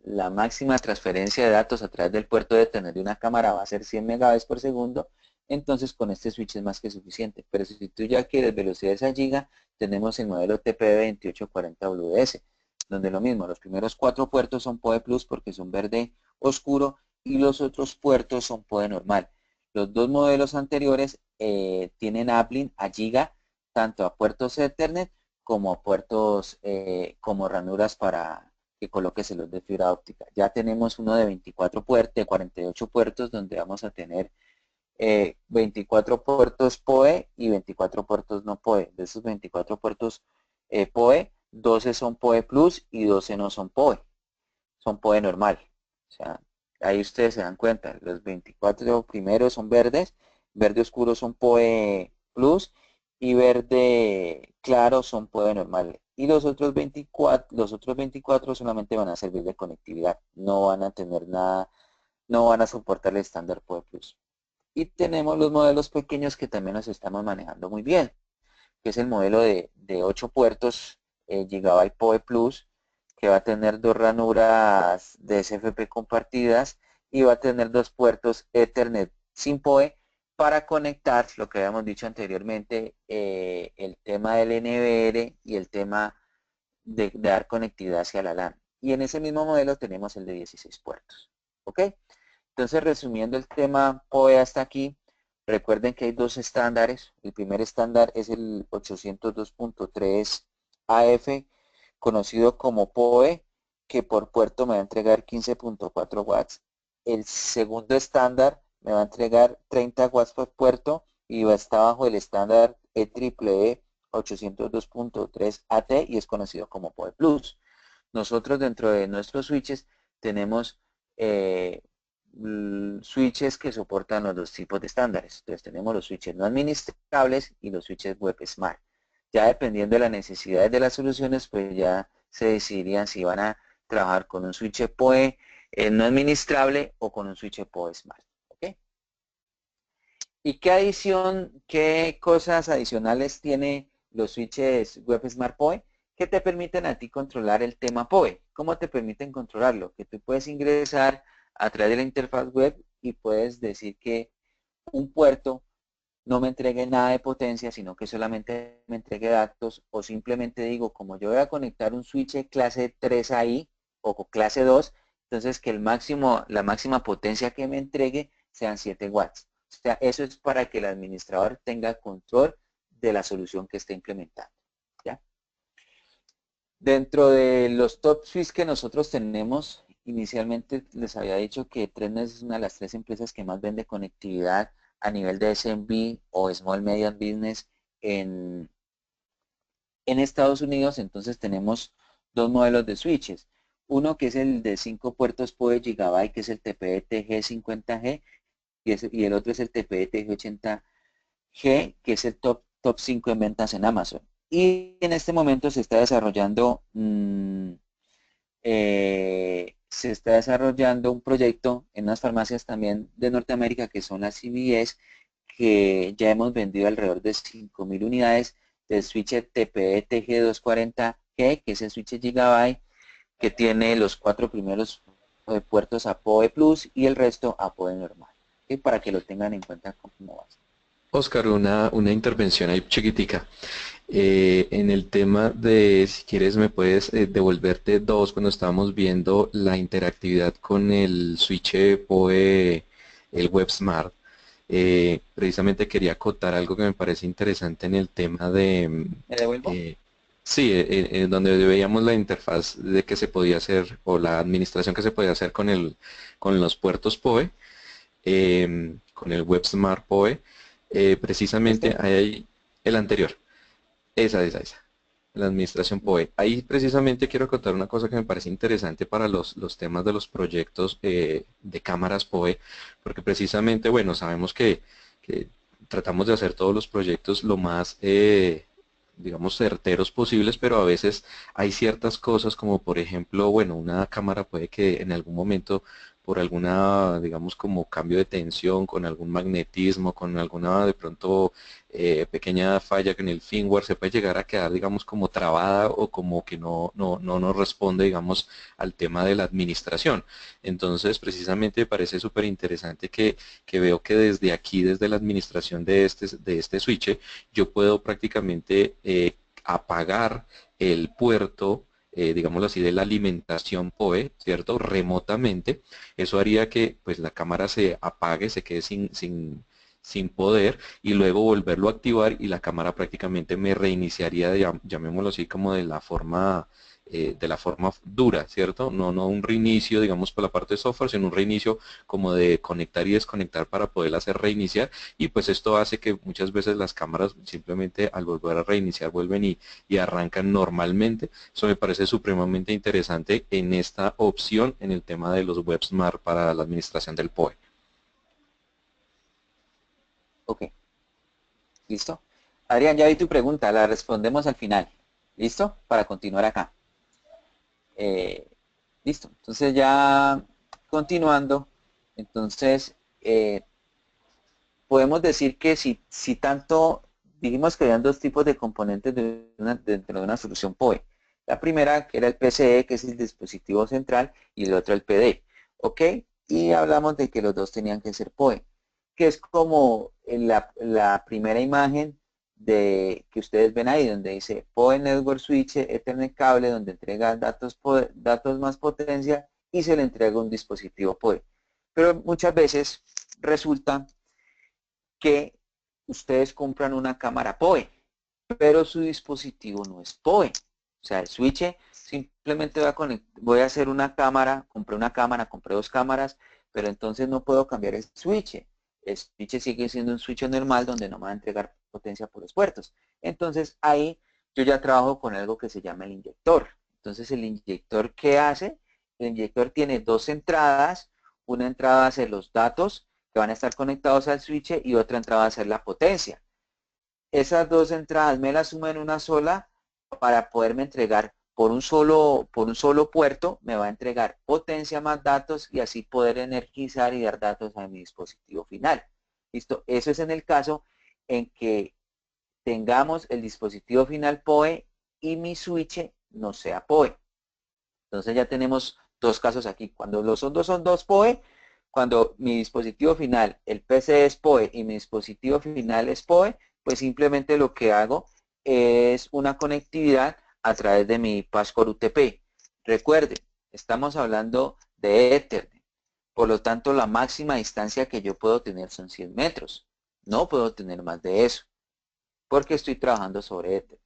la máxima transferencia de datos a través del puerto de Ethernet de una cámara va a ser 100 megabits por segundo, entonces con este switch es más que suficiente. Pero si tú ya quieres velocidades a giga, tenemos el modelo TP2840WS, donde lo mismo, los primeros 4 puertos son PoE Plus porque son verde oscuro y los otros puertos son PoE normal. Los dos modelos anteriores tienen uplink a giga, tanto a puertos Ethernet como a puertos, como ranuras para que coloques los de fibra óptica. Ya tenemos uno de 24 puertos, de 48 puertos, donde vamos a tener 24 puertos PoE y 24 puertos no PoE. De esos 24 puertos PoE, 12 son PoE Plus y 12 no son PoE. Son PoE normal. O sea, ahí ustedes se dan cuenta. Los 24 primeros son verdes, verde oscuro son PoE Plus y verde claro son PoE normal. Y los otros 24 solamente van a servir de conectividad. No van a tener nada, no van a soportar el estándar PoE Plus. Y tenemos los modelos pequeños que también los estamos manejando muy bien, que es el modelo de 8 puertos Gigabyte PoE Plus, que va a tener 2 ranuras de SFP compartidas y va a tener 2 puertos Ethernet sin PoE para conectar lo que habíamos dicho anteriormente, el tema del NVR y el tema de dar conectividad hacia la LAN. Y en ese mismo modelo tenemos el de 16 puertos. ¿Ok? Entonces, resumiendo el tema PoE hasta aquí, recuerden que hay dos estándares. El primer estándar es el 802.3 AF, conocido como PoE, que por puerto me va a entregar 15.4 watts. El segundo estándar me va a entregar 30 watts por puerto y va a estar bajo el estándar EEE 802.3 AT y es conocido como PoE Plus. Nosotros dentro de nuestros switches tenemos switches que soportan los dos tipos de estándares. Entonces tenemos los switches no administrables y los switches web smart. Ya dependiendo de las necesidades de las soluciones, pues ya se decidirían si van a trabajar con un switch PoE no administrable o con un switch PoE smart. ¿Ok? ¿Y qué cosas adicionales tiene los switches web smart PoE? Que te permiten a ti controlar el tema PoE. ¿Cómo te permiten controlarlo? Que tú puedes ingresar a través de la interfaz web y puedes decir que un puerto no me entregue nada de potencia, sino que solamente me entregue datos, o simplemente digo, como yo voy a conectar un switch clase 3 ahí, o clase 2, entonces que la máxima potencia que me entregue sean 7 watts. O sea, eso es para que el administrador tenga control de la solución que esté implementando. ¿Ya? Dentro de los top suites que nosotros tenemos, inicialmente les había dicho que Trenes es una de las 3 empresas que más vende conectividad a nivel de SMB o Small Medium Business en Estados Unidos. Entonces tenemos 2 modelos de switches. Uno que es el de 5 puertos PoE Gigabyte, que es el TPE-TG50G, y el otro es el TPE-TG80G, que es el top 5 en ventas en Amazon. Y en este momento se está desarrollando un proyecto en unas farmacias también de Norteamérica que son las CVS, que ya hemos vendido alrededor de 5.000 unidades del switch TPE TG240G, que es el switch Gigabyte, que tiene los 4 primeros puertos a PoE Plus y el resto a PoE normal. ¿ok? Para que lo tengan en cuenta como base. Oscar, una intervención ahí chiquitica. En el tema de, si quieres, me puedes devolverte dos cuando estábamos viendo la interactividad con el switch PoE, el WebSmart. Precisamente quería acotar algo que me parece interesante en el tema de, ¿Me devuelvo? eh, sí, donde veíamos la interfaz de que se podía hacer o la administración que se podía hacer con los puertos PoE, con el WebSmart PoE. Precisamente ¿Este? hay el anterior. Esa, la administración POE. Ahí precisamente quiero contar una cosa que me parece interesante para los temas de los proyectos de cámaras POE, porque precisamente, bueno, sabemos que tratamos de hacer todos los proyectos lo más, digamos, certeros posibles, pero a veces hay ciertas cosas como, por ejemplo, bueno, una cámara puede que en algún momento por alguna, digamos, como cambio de tensión, con algún magnetismo, con alguna de pronto pequeña falla que en el firmware se puede llegar a quedar, digamos, como trabada o como que no nos responde, digamos, al tema de la administración. Entonces, precisamente me parece súper interesante que veo que desde aquí, desde la administración de este switch, yo puedo prácticamente apagar el puerto, digámoslo así, de la alimentación PoE, ¿cierto? Remotamente. Eso haría que pues la cámara se apague, se quede sin poder y luego volverlo a activar y la cámara prácticamente me reiniciaría, llamémoslo así, como de la forma dura, ¿cierto? No un reinicio, digamos, por la parte de software, sino un reinicio como de conectar y desconectar para poder hacer reiniciar y pues esto hace que muchas veces las cámaras simplemente al volver a reiniciar vuelven y arrancan normalmente. Eso me parece supremamente interesante en esta opción en el tema de los WebSmart para la administración del POE. Ok, ¿listo? Adrián, ya vi tu pregunta, la respondemos al final. ¿Listo? Para continuar acá. Eh, listo. Entonces ya continuando, entonces podemos decir que si tanto, dijimos que habían dos tipos de componentes dentro de una solución PoE. La primera, que era el PCE, que es el dispositivo central, y el otro el PD. ¿Ok? Y hablamos de que los dos tenían que ser PoE, que es como la primera imagen que ustedes ven ahí, donde dice PoE Network Switch Ethernet Cable, donde entrega datos más potencia y se le entrega un dispositivo PoE. Pero muchas veces resulta que ustedes compran una cámara PoE, pero su dispositivo no es PoE. O sea, el switch simplemente voy a hacer una cámara, compré dos cámaras, pero entonces no puedo cambiar el switch. El switch sigue siendo un switch normal donde no me va a entregar potencia por los puertos. Entonces ahí yo ya trabajo con algo que se llama el inyector. Entonces el inyector, ¿qué hace? El inyector tiene dos entradas. Una entrada va a ser los datos que van a estar conectados al switch y otra entrada va a ser la potencia. Esas dos entradas me las sumo en una sola para poderme entregar por un solo puerto, me va a entregar potencia más datos y así poder energizar y dar datos a mi dispositivo final. ¿Listo? Eso es en el caso en que tengamos el dispositivo final PoE y mi switch no sea PoE. Entonces ya tenemos dos casos aquí. Cuando los son dos PoE, cuando mi dispositivo final, el PC es PoE y mi dispositivo final es PoE, pues simplemente lo que hago es una conectividad a través de mi passcode UTP. Recuerde, estamos hablando de Ethernet. Por lo tanto, la máxima distancia que yo puedo tener son 100 metros. No puedo tener más de eso, porque estoy trabajando sobre Ethernet.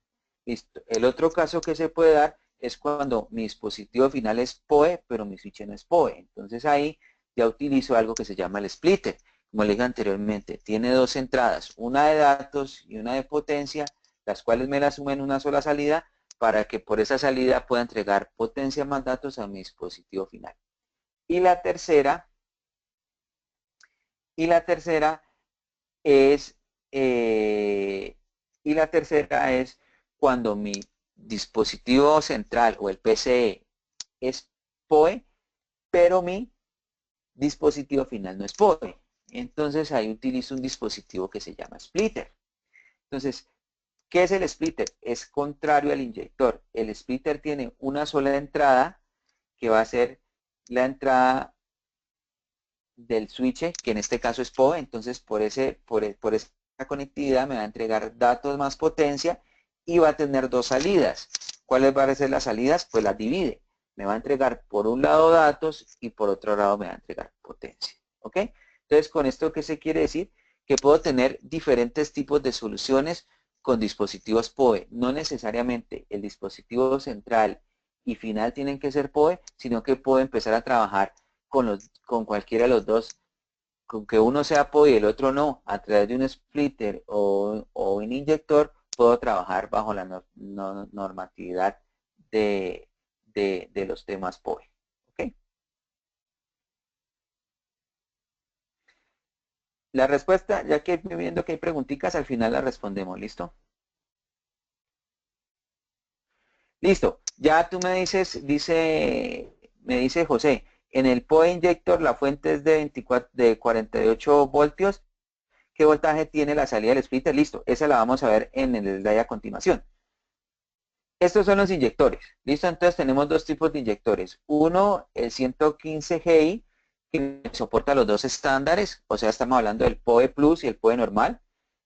Listo. El otro caso que se puede dar es cuando mi dispositivo final es PoE, pero mi switch no es PoE. Entonces ahí ya utilizo algo que se llama el splitter. Como le dije anteriormente, tiene dos entradas, una de datos y una de potencia, las cuales me las sumen en una sola salida para que por esa salida pueda entregar potencia más datos a mi dispositivo final. Y la tercera, y la tercera es, eh, y la tercera es cuando mi dispositivo central o el PCE es PoE, pero mi dispositivo final no es PoE. Entonces ahí utilizo un dispositivo que se llama splitter. Entonces, ¿qué es el splitter? Es contrario al inyector. El splitter tiene una sola entrada que va a ser la entrada del switch, que en este caso es PoE, entonces por esa conectividad me va a entregar datos más potencia y va a tener dos salidas. ¿Cuáles van a ser las salidas? Pues las divide. Me va a entregar por un lado datos y por otro lado me va a entregar potencia. ¿Ok? Entonces, con esto, ¿qué se quiere decir? Que puedo tener diferentes tipos de soluciones con dispositivos PoE. No necesariamente el dispositivo central y final tienen que ser PoE, sino que puedo empezar a trabajar con cualquiera de los dos, con que uno sea PoE y el otro no, a través de un splitter o un inyector, puedo trabajar bajo la normatividad de, de los temas PoE. ¿Ok? La respuesta, ya que viendo que hay preguntitas, al final la respondemos, ¿listo? Listo. Ya tú me dices, me dice José, en el PoE Injector la fuente es de 24, de 48 voltios. ¿Qué voltaje tiene la salida del splitter? Listo. Esa la vamos a ver en el slide a continuación. Estos son los inyectores. ¿Listo? Entonces tenemos dos tipos de inyectores. Uno, el 115 GI, que soporta los dos estándares. O sea, estamos hablando del PoE Plus y el PoE normal.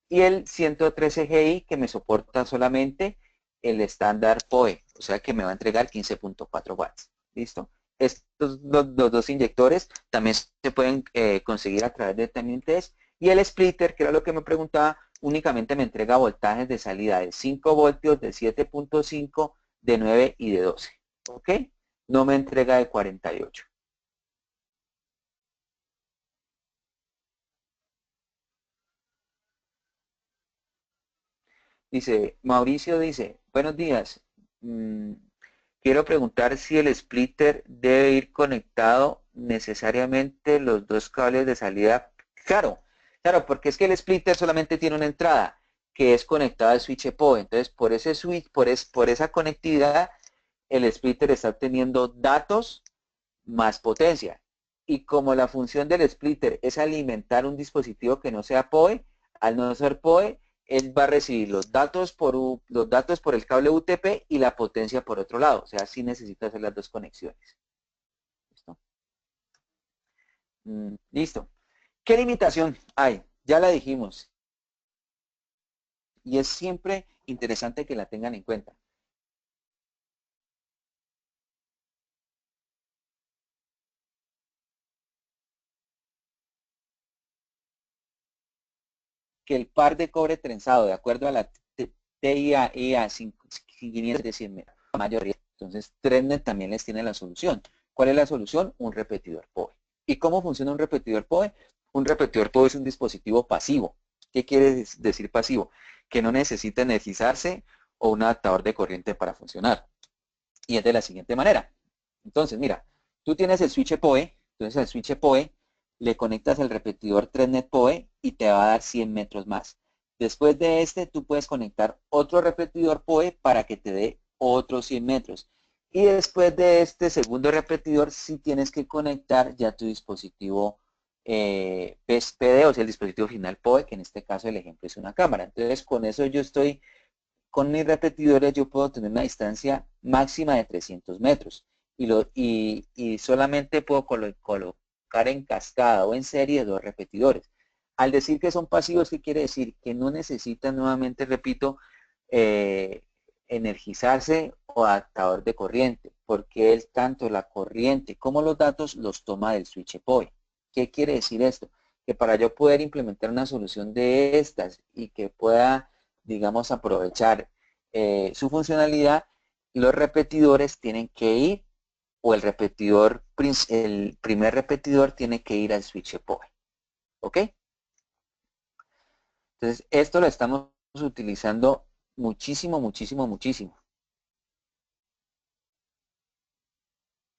Y el 113 GI, que me soporta solamente el estándar PoE. O sea, que me va a entregar 15.4 watts. ¿Listo? Estos los dos inyectores también se pueden conseguir a través de Timing Test. Y el splitter, que era lo que me preguntaba, únicamente me entrega voltajes de salida de 5 voltios, de 7.5, de 9 y de 12. ¿Ok? No me entrega de 48. Dice, Mauricio dice, buenos días. Quiero preguntar si el splitter debe ir conectado necesariamente los dos cables de salida. Claro, claro, porque es que el splitter solamente tiene una entrada que es conectada al switch PoE. Entonces, por ese switch, por esa conectividad, el splitter está obteniendo datos más potencia. Y como la función del splitter es alimentar un dispositivo que no sea PoE, al no ser PoE, él va a recibir los datos por el cable UTP y la potencia por otro lado. O sea, sí necesita hacer las dos conexiones. ¿Listo? Listo. ¿Qué limitación hay? Ya la dijimos. Y es siempre interesante que la tengan en cuenta. Que el par de cobre trenzado, de acuerdo a la TIA EA 500 de 100 metros, mayor riesgo. Entonces, TREDNET también les tiene la solución. ¿Cuál es la solución? Un repetidor PoE. ¿Y cómo funciona un repetidor PoE? Un repetidor PoE es un dispositivo pasivo. ¿Qué quiere decir pasivo? Que no necesita energizarse o un adaptador de corriente para funcionar. Y es de la siguiente manera. Entonces, mira, tú tienes el switch PoE, entonces al switch PoE le conectas el repetidor TREDNET PoE y te va a dar 100 metros más. Después de este, tú puedes conectar otro repetidor PoE para que te dé otros 100 metros. Y después de este segundo repetidor, sí tienes que conectar ya tu dispositivo PSPD, o sea, el dispositivo final PoE, que en este caso el ejemplo es una cámara. Entonces, con eso yo estoy con mis repetidores yo puedo tener una distancia máxima de 300 metros y solamente puedo colocar en cascada o en serie dos repetidores. Al decir que son pasivos, ¿qué quiere decir? Que no necesitan, nuevamente repito, eh, energizarse o adaptador de corriente, porque él tanto la corriente como los datos los toma del switch PoE. ¿Qué quiere decir esto? Que para yo poder implementar una solución de estas y que pueda, digamos, aprovechar su funcionalidad, los repetidores tienen que ir, o el primer repetidor tiene que ir al switch PoE. ¿Ok? Entonces, esto lo estamos utilizando muchísimo, muchísimo, muchísimo.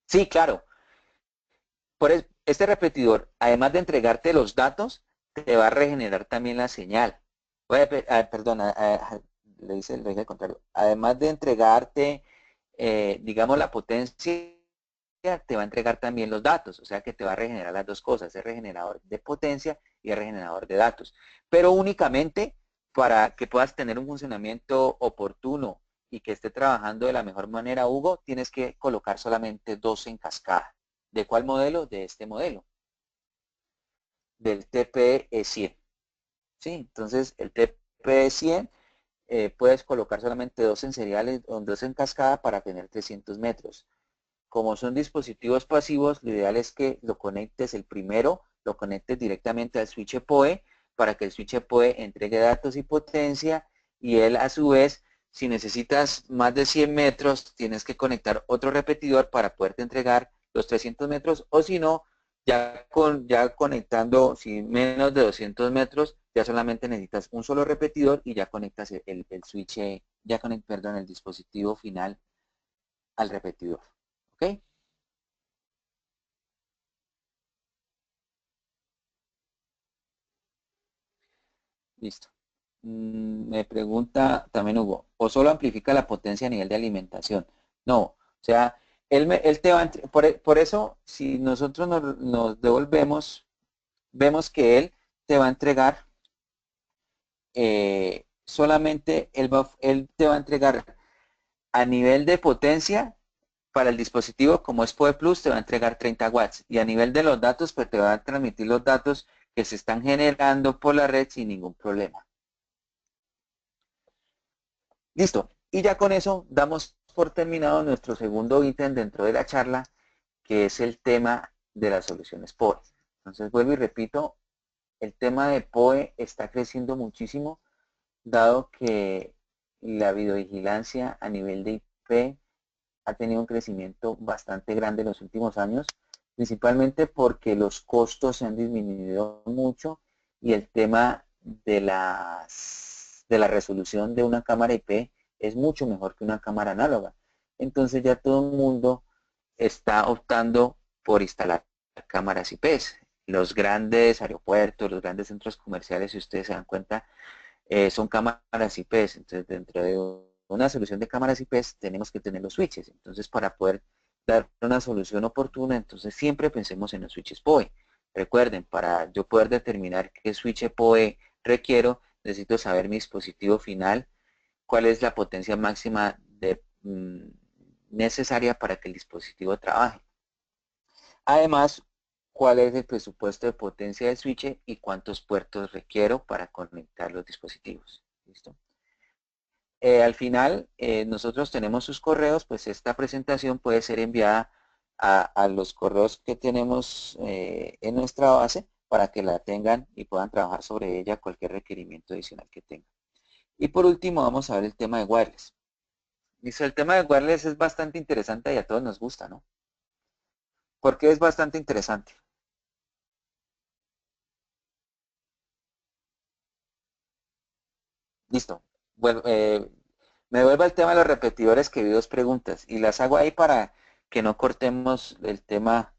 Sí, claro. Este repetidor, además de entregarte los datos, te va a regenerar también la señal. Perdón, le dije al contrario. Además de entregarte, digamos, la potencia, te va a entregar también los datos. O sea que te va a regenerar las dos cosas. Es regenerador de potencia y es regenerador de datos. Pero únicamente para que puedas tener un funcionamiento oportuno y que esté trabajando de la mejor manera, Hugo, tienes que colocar solamente dos en cascada. ¿De cuál modelo? De este modelo. del TPE 100. ¿Sí? Entonces, el TPE 100 puedes colocar solamente dos en seriales o dos en cascada para tener 300 metros. Como son dispositivos pasivos, lo ideal es que lo conectes el primero, lo conectes directamente al switch PoE para que el switch PoE entregue datos y potencia y él a su vez, si necesitas más de 100 metros, tienes que conectar otro repetidor para poderte entregar los 300 metros o si no, ya conectando si menos de 200 metros, ya solamente necesitas un solo repetidor y ya conectas el switch, perdón, el dispositivo final al repetidor. ¿Ok? Listo. Me pregunta también Hugo, ¿o solo amplifica la potencia a nivel de alimentación? No, o sea, él te va a, por eso, si nosotros nos devolvemos, vemos que él te va a entregar solamente, él te va a entregar a nivel de potencia para el dispositivo, como es PoE Plus, te va a entregar 30 watts. Y a nivel de los datos, pues te va a transmitir los datos que se están generando por la red sin ningún problema. Listo. Y ya con eso damos por terminado nuestro segundo ítem dentro de la charla, que es el tema de las soluciones PoE. Entonces vuelvo y repito, el tema de PoE está creciendo muchísimo, dado que la videovigilancia a nivel de IP ha tenido un crecimiento bastante grande en los últimos años, principalmente porque los costos se han disminuido mucho y el tema de la resolución de una cámara IP es mucho mejor que una cámara análoga. Entonces ya todo el mundo está optando por instalar cámaras IPs. Los grandes aeropuertos, los grandes centros comerciales, si ustedes se dan cuenta, son cámaras IPs. Entonces, dentro de una solución de cámaras IPs tenemos que tener los switches. Entonces, para poder dar una solución oportuna, entonces siempre pensemos en los switches PoE. Recuerden, para yo poder determinar qué switch PoE requiero, necesito saber mi dispositivo final, cuál es la potencia máxima necesaria para que el dispositivo trabaje. Además, cuál es el presupuesto de potencia del switch y cuántos puertos requiero para conectar los dispositivos. ¿Listo? Al final, nosotros tenemos sus correos, pues esta presentación puede ser enviada a los correos que tenemos en nuestra base para que la tengan y puedan trabajar sobre ella cualquier requerimiento adicional que tengan. Y por último, vamos a ver el tema de wireless. Listo, el tema de wireless es bastante interesante y a todos nos gusta, ¿no? ¿Por qué es bastante interesante? Listo. Bueno, me vuelvo al tema de los repetidores que vi dos preguntas y las hago ahí para que no cortemos el tema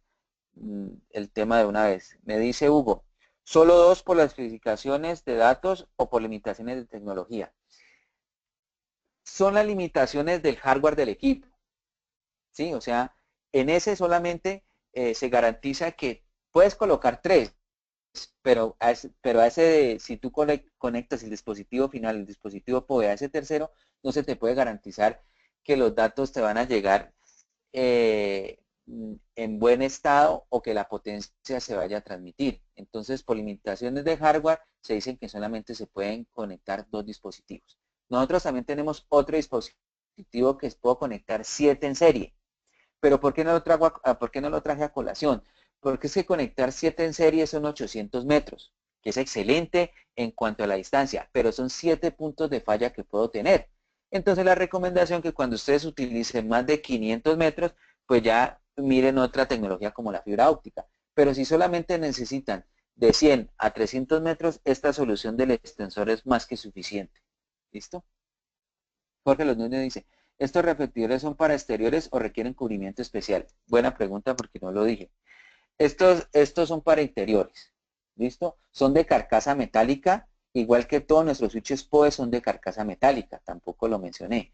de una vez. Me dice Hugo, ¿solo dos por las especificaciones de datos o por limitaciones de tecnología? Son las limitaciones del hardware del equipo, ¿sí? O sea, en ese solamente se garantiza que puedes colocar tres, pero a ese, si tú conectas el dispositivo final, el dispositivo PoE a ese tercero, no se te puede garantizar que los datos te van a llegar en buen estado o que la potencia se vaya a transmitir. Entonces, por limitaciones de hardware, se dicen que solamente se pueden conectar dos dispositivos. Nosotros también tenemos otro dispositivo que puedo conectar 7 en serie. Pero ¿por qué no lo traje a colación? Porque es que conectar 7 en serie son 800 metros, que es excelente en cuanto a la distancia, pero son 7 puntos de falla que puedo tener. Entonces la recomendación que cuando ustedes utilicen más de 500 metros, pues ya miren otra tecnología como la fibra óptica. Pero si solamente necesitan de 100 a 300 metros, esta solución del extensor es más que suficiente. ¿Listo? Jorge Los Núñez dice, ¿estos repetidores son para exteriores o requieren cubrimiento especial? Buena pregunta porque no lo dije. Estos son para interiores. ¿Listo? Son de carcasa metálica, igual que todos nuestros switches PoE son de carcasa metálica. Tampoco lo mencioné.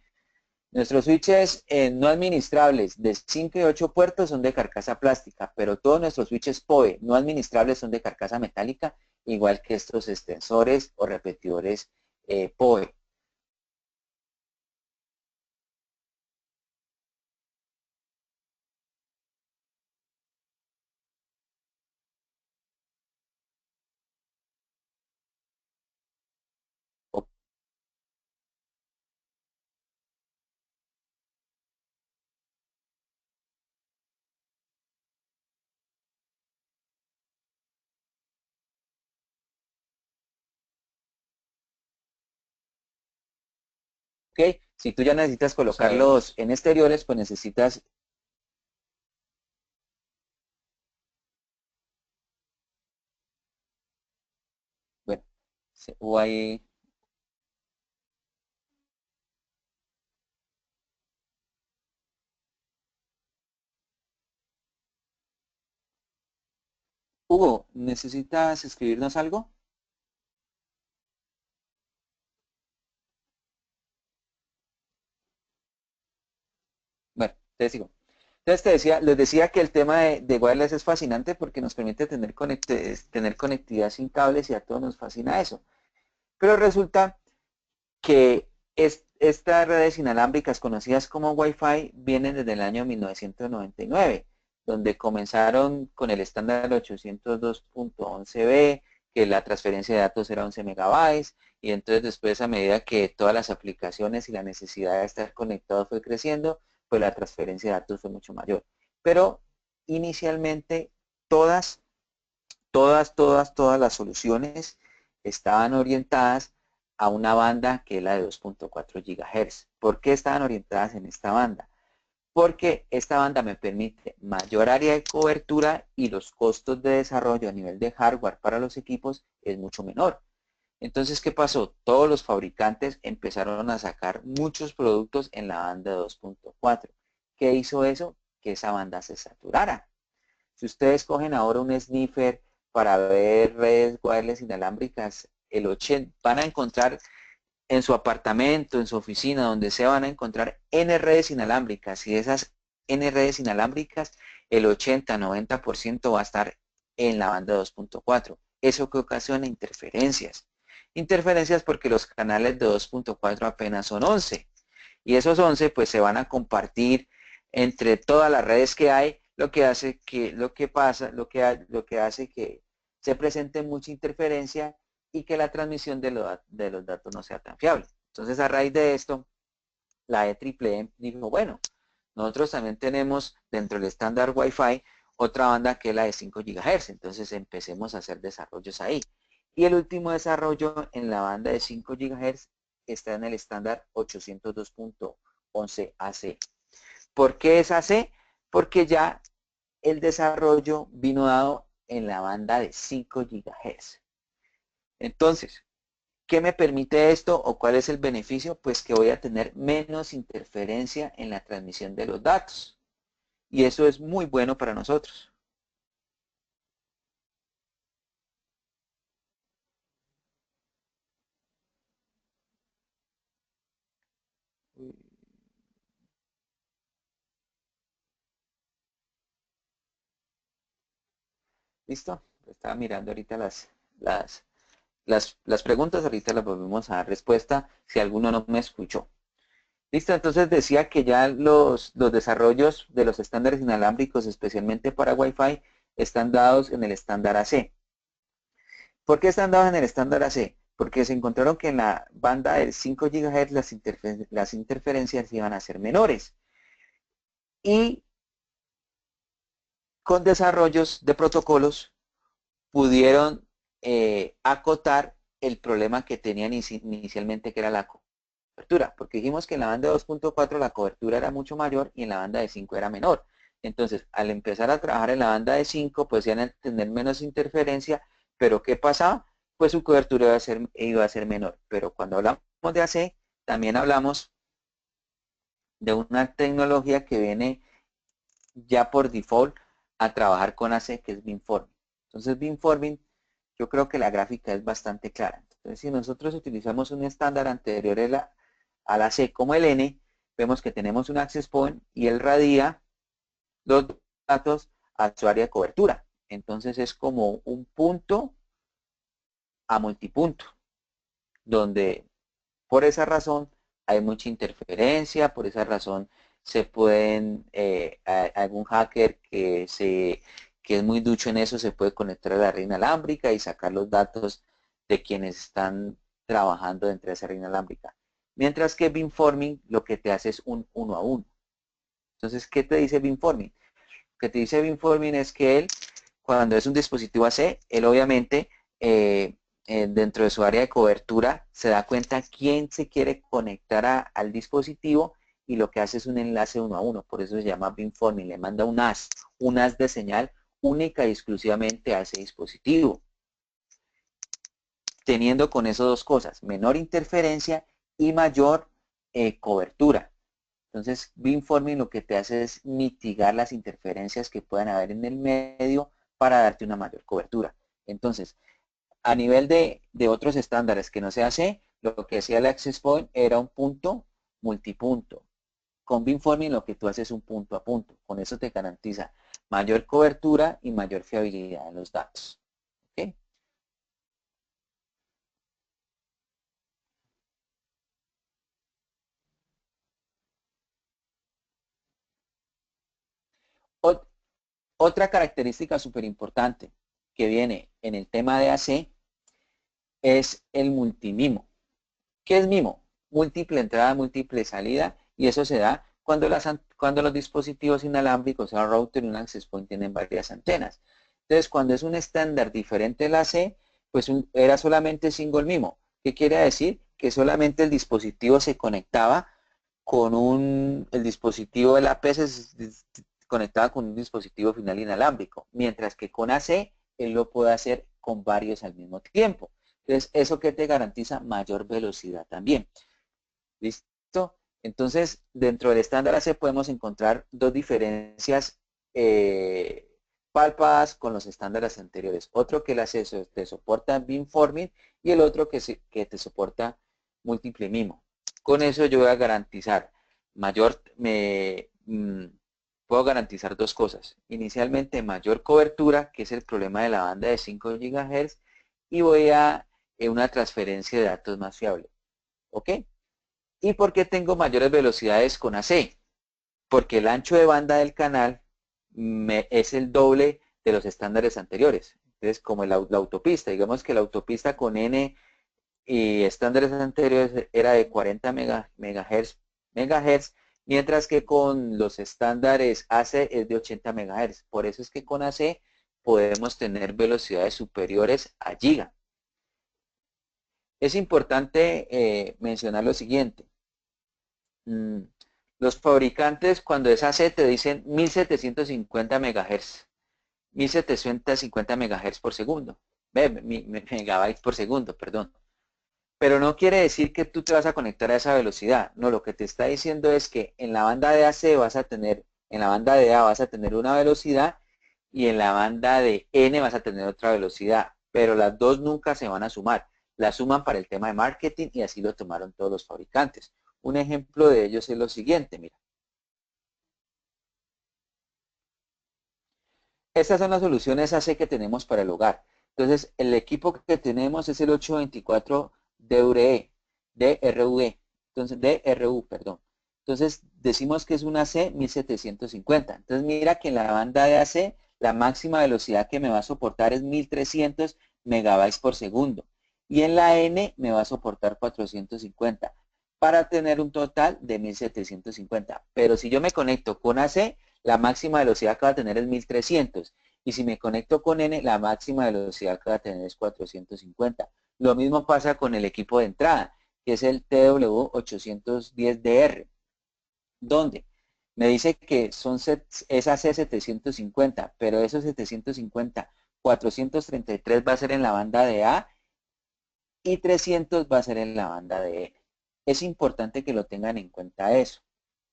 Nuestros switches no administrables de 5 y 8 puertos son de carcasa plástica, pero todos nuestros switches PoE no administrables son de carcasa metálica, igual que estos extensores o repetidores PoE. ¿ok? Si tú ya necesitas colocarlos en exteriores, pues necesitas... Bueno, hubo ahí... Hugo, ¿necesitas escribirnos algo? Bueno, te sigo. Entonces les decía que el tema de wireless es fascinante porque nos permite tener conectividad sin cables y a todos nos fascina eso. Pero resulta que estas redes inalámbricas conocidas como Wi-Fi vienen desde el año 1999, donde comenzaron con el estándar 802.11b, que la transferencia de datos era 11 megabytes, y entonces después a medida que todas las aplicaciones y la necesidad de estar conectados fue creciendo, pues la transferencia de datos fue mucho mayor. Pero inicialmente todas, todas las soluciones estaban orientadas a una banda que es la de 2.4 GHz. ¿Por qué estaban orientadas en esta banda? Porque esta banda me permite mayor área de cobertura y los costos de desarrollo a nivel de hardware para los equipos es mucho menor. Entonces, ¿qué pasó? Todos los fabricantes empezaron a sacar muchos productos en la banda 2.4. ¿Qué hizo eso? Que esa banda se saturara. Si ustedes cogen ahora un sniffer para ver redes wireless inalámbricas, el 80, van a encontrar en su apartamento, en su oficina, donde sea, van a encontrar N redes inalámbricas. Y de esas N redes inalámbricas, el 80-90% va a estar en la banda 2.4. ¿Eso que ocasiona? Interferencias. Interferencias porque los canales de 2.4 apenas son 11. Y esos 11 pues se van a compartir entre todas las redes que hay, lo que hace que, lo que hace que se presente mucha interferencia y que la transmisión de los datos no sea tan fiable. Entonces, a raíz de esto, la EEE dijo, bueno, nosotros también tenemos dentro del estándar Wi-Fi otra banda que es la de 5 GHz, entonces empecemos a hacer desarrollos ahí. Y el último desarrollo en la banda de 5 GHz está en el estándar 802.11ac. ¿Por qué es AC? Porque ya el desarrollo vino dado en la banda de 5 GHz. Entonces, ¿qué me permite esto o cuál es el beneficio? Pues que voy a tener menos interferencia en la transmisión de los datos. Y eso es muy bueno para nosotros. ¿Listo? Estaba mirando ahorita las preguntas, ahorita las volvemos a dar respuesta si alguno no me escuchó. Listo, entonces decía que ya los desarrollos de los estándares inalámbricos, especialmente para Wi-Fi, están dados en el estándar AC. ¿Por qué están dados en el estándar AC? Porque se encontraron que en la banda del 5 GHz las interferencias iban a ser menores. Y con desarrollos de protocolos pudieron acotar el problema que tenían inicialmente, que era la cobertura, porque dijimos que en la banda de 2.4 la cobertura era mucho mayor y en la banda de 5 era menor. Entonces, al empezar a trabajar en la banda de 5, pues iban a tener menos interferencia, pero ¿qué pasaba? Pues su cobertura iba a ser menor. Pero cuando hablamos de AC, también hablamos de una tecnología que viene ya por default a trabajar con AC, que es beamforming. Entonces, beamforming, yo creo que la gráfica es bastante clara. Entonces, si nosotros utilizamos un estándar anterior a la C como el N, vemos que tenemos un access point y él radia los datos a su área de cobertura. Entonces es como un punto a multipunto, donde por esa razón hay mucha interferencia, por esa razón se pueden, algún hacker que es muy ducho en eso se puede conectar a la red inalámbrica y sacar los datos de quienes están trabajando dentro de esa red inalámbrica. Mientras que beamforming lo que te hace es un uno a uno. Entonces, ¿qué te dice beamforming? Lo que te dice beamforming es que él, cuando es un dispositivo AC, él obviamente dentro de su área de cobertura, se da cuenta quién se quiere conectar al dispositivo y lo que hace es un enlace uno a uno. Por eso se llama beamforming. Le manda un haz de señal única y exclusivamente a ese dispositivo. Teniendo con eso dos cosas, menor interferencia y mayor cobertura. Entonces, beamforming lo que te hace es mitigar las interferencias que puedan haber en el medio para darte una mayor cobertura. Entonces, a nivel de otros estándares que no se hace, lo que hacía el access point era un punto multipunto. Con beamforming lo que tú haces es un punto a punto. Con eso te garantiza mayor cobertura y mayor fiabilidad en los datos. ¿Okay? Otra característica súper importante que viene en el tema de AC es el multimimo. ¿Qué es MIMO? Múltiple entrada, múltiple salida, y eso se da cuando los dispositivos inalámbricos, o sea, router y un access point tienen varias antenas. Entonces, cuando es un estándar diferente del AC, pues era solamente single MIMO. ¿Qué quiere decir? Que solamente el dispositivo se conectaba con el dispositivo del AP se conectaba con un dispositivo final inalámbrico, mientras que con AC él lo puede hacer con varios al mismo tiempo. Entonces, ¿eso que te garantiza? Mayor velocidad también. ¿Listo? Entonces, dentro del estándar AC podemos encontrar dos diferencias palpadas con los estándares anteriores. Otro que el AC te soporta beamforming y el otro que te soporta múltiple MIMO. Con eso yo voy a garantizar puedo garantizar dos cosas. Inicialmente mayor cobertura, que es el problema de la banda de 5 GHz, y voy a una transferencia de datos más fiable. ¿Ok? ¿Y por qué tengo mayores velocidades con AC? Porque el ancho de banda del canal es el doble de los estándares anteriores. Entonces, como la autopista, digamos que la autopista con N y estándares anteriores era de 40 megahertz, mientras que con los estándares AC es de 80 megahertz. Por eso es que con AC podemos tener velocidades superiores a giga. Es importante mencionar lo siguiente. Los fabricantes cuando es AC te dicen 1750 megahertz. 1750 megahertz por segundo. Megabytes por segundo, perdón. Pero no quiere decir que tú te vas a conectar a esa velocidad. No, lo que te está diciendo es que en la banda de AC vas a tener, en la banda de A vas a tener una velocidad y en la banda de N vas a tener otra velocidad. Pero las dos nunca se van a sumar. Las suman para el tema de marketing y así lo tomaron todos los fabricantes. Un ejemplo de ellos es lo siguiente, mira. Estas son las soluciones AC que tenemos para el hogar. Entonces, el equipo que tenemos es el 824 DRE, DRUE, entonces DRU, perdón. Entonces, decimos que es una AC 1750. Entonces, mira que en la banda de AC, la máxima velocidad que me va a soportar es 1300 megabytes por segundo. Y en la N me va a soportar 450 para tener un total de 1750. Pero si yo me conecto con AC, la máxima velocidad que va a tener es 1300. Y si me conecto con N, la máxima velocidad que va a tener es 450. Lo mismo pasa con el equipo de entrada, que es el TW810DR, donde me dice que es AC750, pero esos 750, 433 va a ser en la banda de A y 300 va a ser en la banda de N. Es importante que lo tengan en cuenta eso.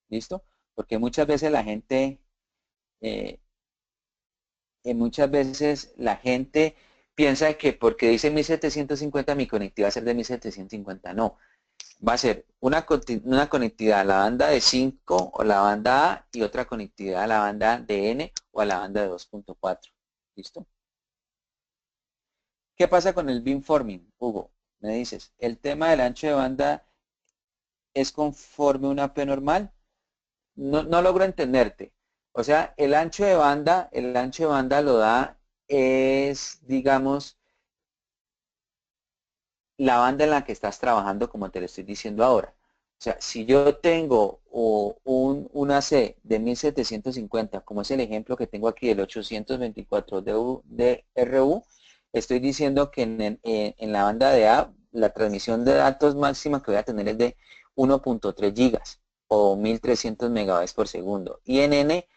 ¿Listo? Porque eh, muchas veces la gente piensa que porque dice 1750 mi conectividad va a ser de 1750. No, va a ser una conectividad a la banda de 5 o la banda A y otra conectividad a la banda de N o a la banda de 2.4. ¿Listo? ¿Qué pasa con el beamforming, Hugo? Me dices, el tema del ancho de banda es conforme a una P normal. No logro entenderte. O sea, el ancho de banda lo da es, digamos, la banda en la que estás trabajando, como te lo estoy diciendo ahora. O sea, si yo tengo una C de 1750, como es el ejemplo que tengo aquí del 824 de RU, estoy diciendo que en la banda de A, la transmisión de datos máxima que voy a tener es de 1.3 gigas o 1300 megabytes por segundo. Y en N,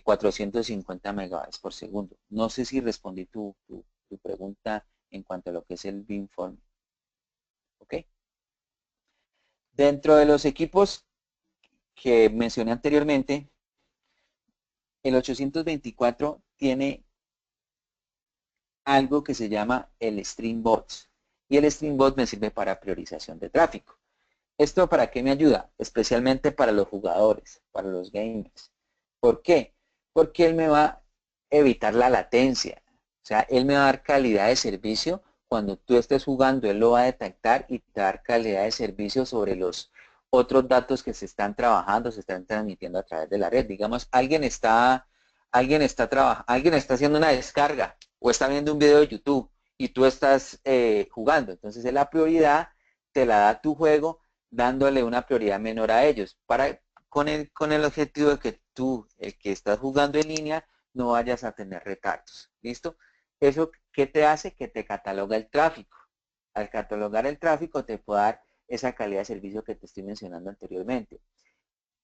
450 megabytes por segundo. No sé si respondí tu pregunta en cuanto a lo que es el beamforming. ¿Ok? Dentro de los equipos que mencioné anteriormente, el 824 tiene algo que se llama el StreamBots. Y el StreamBot me sirve para priorización de tráfico. ¿Esto para qué me ayuda? Especialmente para los jugadores, para los gamers. ¿Por qué? Porque él me va a evitar la latencia. O sea, él me va a dar calidad de servicio. Cuando tú estés jugando, él lo va a detectar y te va a dar calidad de servicio sobre los otros datos que se están trabajando, se están transmitiendo a través de la red. Digamos, alguien está haciendo una descarga o está viendo un video de YouTube y tú estás jugando. Entonces, la prioridad te la da tu juego dándole una prioridad menor a ellos, con el objetivo de que tú, el que estás jugando en línea, no vayas a tener retardos. ¿Listo? ¿Eso qué te hace? Que te cataloga el tráfico. Al catalogar el tráfico te puede dar esa calidad de servicio que te estoy mencionando anteriormente.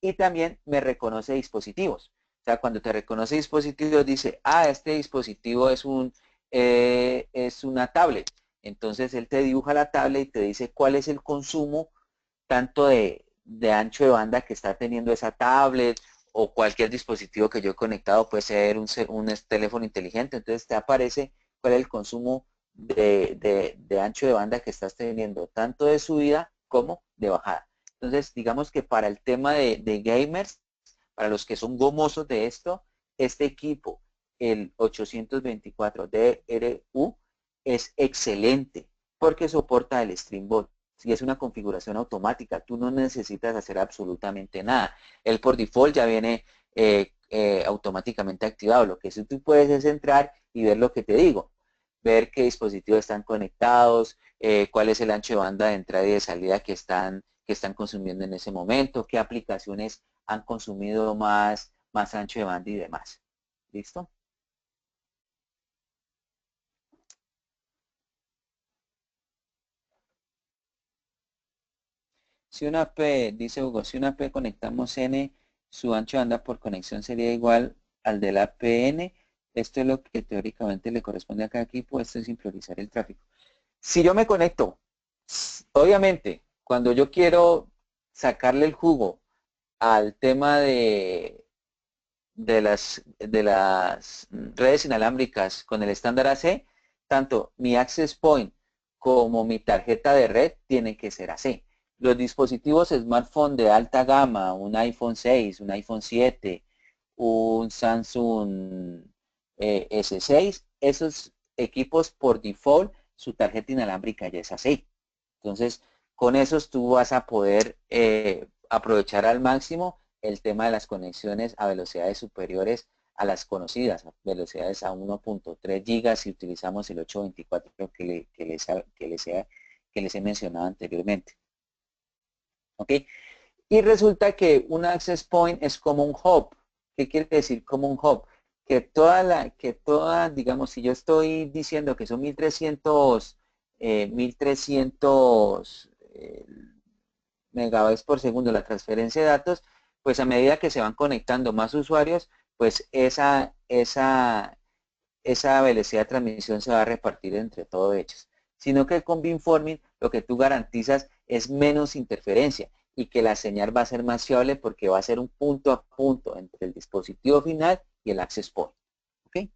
Y también me reconoce dispositivos. O sea, cuando te reconoce dispositivos dice, este dispositivo es una tablet. Entonces él te dibuja la tablet y te dice cuál es el consumo tanto de ancho de banda que está teniendo esa tablet o cualquier dispositivo que yo he conectado, puede ser un teléfono inteligente, entonces te aparece cuál es el consumo de ancho de banda que estás teniendo, tanto de subida como de bajada. Entonces, digamos que para el tema de gamers, para los que son gomosos de esto, este equipo, el 824 DRU, es excelente porque soporta el StreamBot. Si es una configuración automática, tú no necesitas hacer absolutamente nada. Él por default ya viene automáticamente activado. Lo que sí tú puedes es entrar y ver lo que te digo. Ver qué dispositivos están conectados, cuál es el ancho de banda de entrada y de salida que están consumiendo en ese momento, qué aplicaciones han consumido más ancho de banda y demás. ¿Listo? Si una P, dice Hugo, si una P conectamos N, su ancho de banda por conexión sería igual al de la PN. Esto es lo que teóricamente le corresponde a cada equipo. Esto es sin priorizar el tráfico. Si yo me conecto, obviamente, cuando yo quiero sacarle el jugo al tema de las redes inalámbricas con el estándar AC, tanto mi access point como mi tarjeta de red tienen que ser AC. Los dispositivos smartphone de alta gama, un iPhone 6, un iPhone 7, un Samsung S6, esos equipos por default, su tarjeta inalámbrica ya es AC. Entonces, con esos tú vas a poder aprovechar al máximo el tema de las conexiones a velocidades superiores a las conocidas, velocidades a 1.3 gigas si utilizamos el 824 que les he mencionado anteriormente. ¿Ok? Y resulta que un access point es como un hub. ¿Qué quiere decir como un hub? Que toda, digamos, si yo estoy diciendo que son 1300 megabytes por segundo la transferencia de datos, pues a medida que se van conectando más usuarios, pues esa velocidad de transmisión se va a repartir entre todos ellos. Sino que con beamforming lo que tú garantizas es menos interferencia y que la señal va a ser más fiable porque va a ser un punto a punto entre el dispositivo final y el access point. ¿Ok?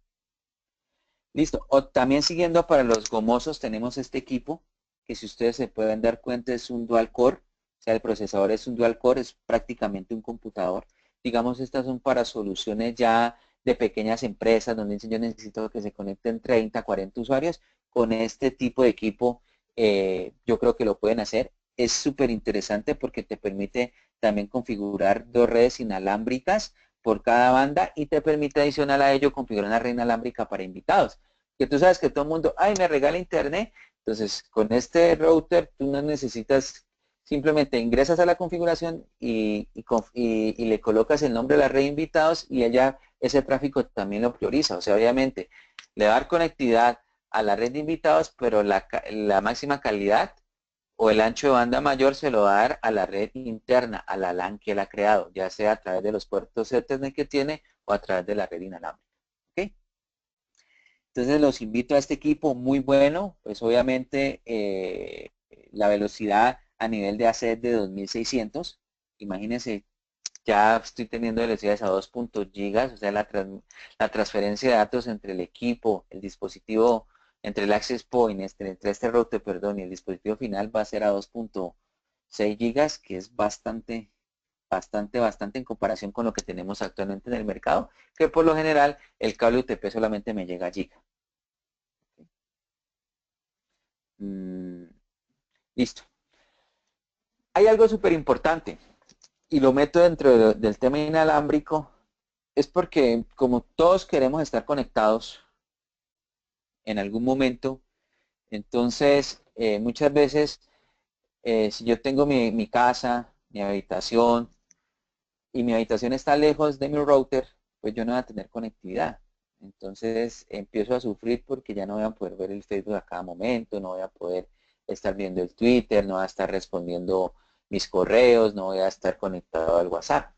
Listo. O también siguiendo para los gomosos tenemos este equipo que si ustedes se pueden dar cuenta es un dual core. O sea, el procesador es un dual core, es prácticamente un computador. Digamos, estas son para soluciones ya de pequeñas empresas donde dicen yo necesito que se conecten 30, 40 usuarios. Con este tipo de equipo yo creo que lo pueden hacer. Es súper interesante porque te permite también configurar dos redes inalámbricas por cada banda y te permite adicional a ello configurar una red inalámbrica para invitados. Que tú sabes que todo el mundo, me regala internet. Entonces, con este router tú no necesitas, simplemente ingresas a la configuración y le colocas el nombre de la red de invitados y ella ese tráfico también lo prioriza. O sea, obviamente, le va a dar conectividad a la red de invitados, pero la máxima calidad o el ancho de banda mayor se lo va a dar a la red interna, a la LAN que él ha creado, ya sea a través de los puertos Ethernet que tiene o a través de la red inalámbrica. ¿Okay? Entonces los invito a este equipo muy bueno, pues obviamente la velocidad a nivel de AC es de 2600. Imagínense, ya estoy teniendo velocidades a 2 gigas, o sea, la transferencia de datos entre el equipo, el dispositivo, entre el access point, entre este router, perdón, y el dispositivo final va a ser a 2.6 gigas, que es bastante en comparación con lo que tenemos actualmente en el mercado, que por lo general el cable UTP solamente me llega a giga. Mm, listo. Hay algo súper importante y lo meto dentro del tema inalámbrico, es porque como todos queremos estar conectados en algún momento, entonces muchas veces si yo tengo mi casa, mi habitación, y mi habitación está lejos de mi router, pues yo no voy a tener conectividad. Entonces empiezo a sufrir porque ya no voy a poder ver el Facebook a cada momento, no voy a poder estar viendo el Twitter, no voy a estar respondiendo mis correos, no voy a estar conectado al WhatsApp.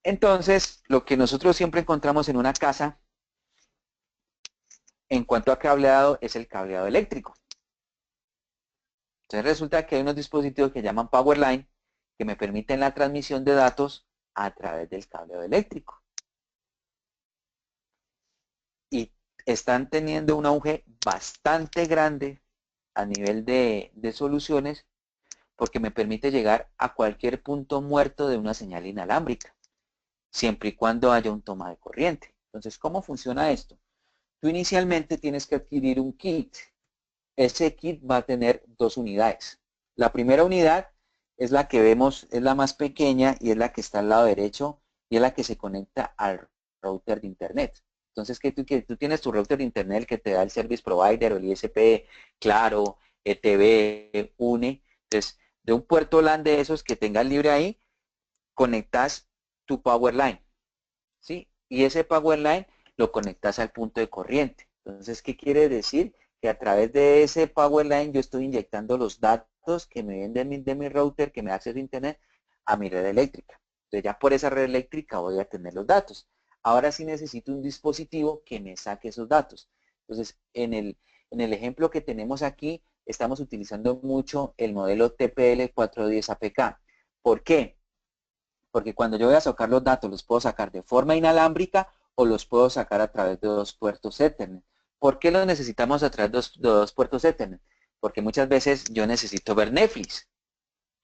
Entonces, lo que nosotros siempre encontramos en una casa, en cuanto a cableado, es el cableado eléctrico. Entonces resulta que hay unos dispositivos que llaman Powerline que me permiten la transmisión de datos a través del cableado eléctrico. Y están teniendo un auge bastante grande a nivel de soluciones porque me permite llegar a cualquier punto muerto de una señal inalámbrica, siempre y cuando haya un toma de corriente. Entonces, ¿cómo funciona esto? Tú inicialmente tienes que adquirir un kit. Ese kit va a tener dos unidades. La primera unidad es la que vemos, es la más pequeña y es la que está al lado derecho y es la que se conecta al router de internet. Entonces, que tú tienes tu router de internet que te da el service provider o el ISP, Claro, ETV, UNE. Entonces, de un puerto LAN de esos que tengas libre ahí, conectas tu power line, ¿sí? Y ese power line lo conectas al punto de corriente. Entonces, ¿qué quiere decir? Que a través de ese power line yo estoy inyectando los datos que me vienen de mi router, que me da acceso a internet, a mi red eléctrica. Entonces ya por esa red eléctrica voy a tener los datos. Ahora sí necesito un dispositivo que me saque esos datos. Entonces, en el ejemplo que tenemos aquí, estamos utilizando mucho el modelo TPL 410 APK. ¿Por qué? Porque cuando yo voy a sacar los datos, los puedo sacar de forma inalámbrica o los puedo sacar a través de dos puertos Ethernet. ¿Por qué los necesitamos a través de dos puertos Ethernet? Porque muchas veces yo necesito ver Netflix.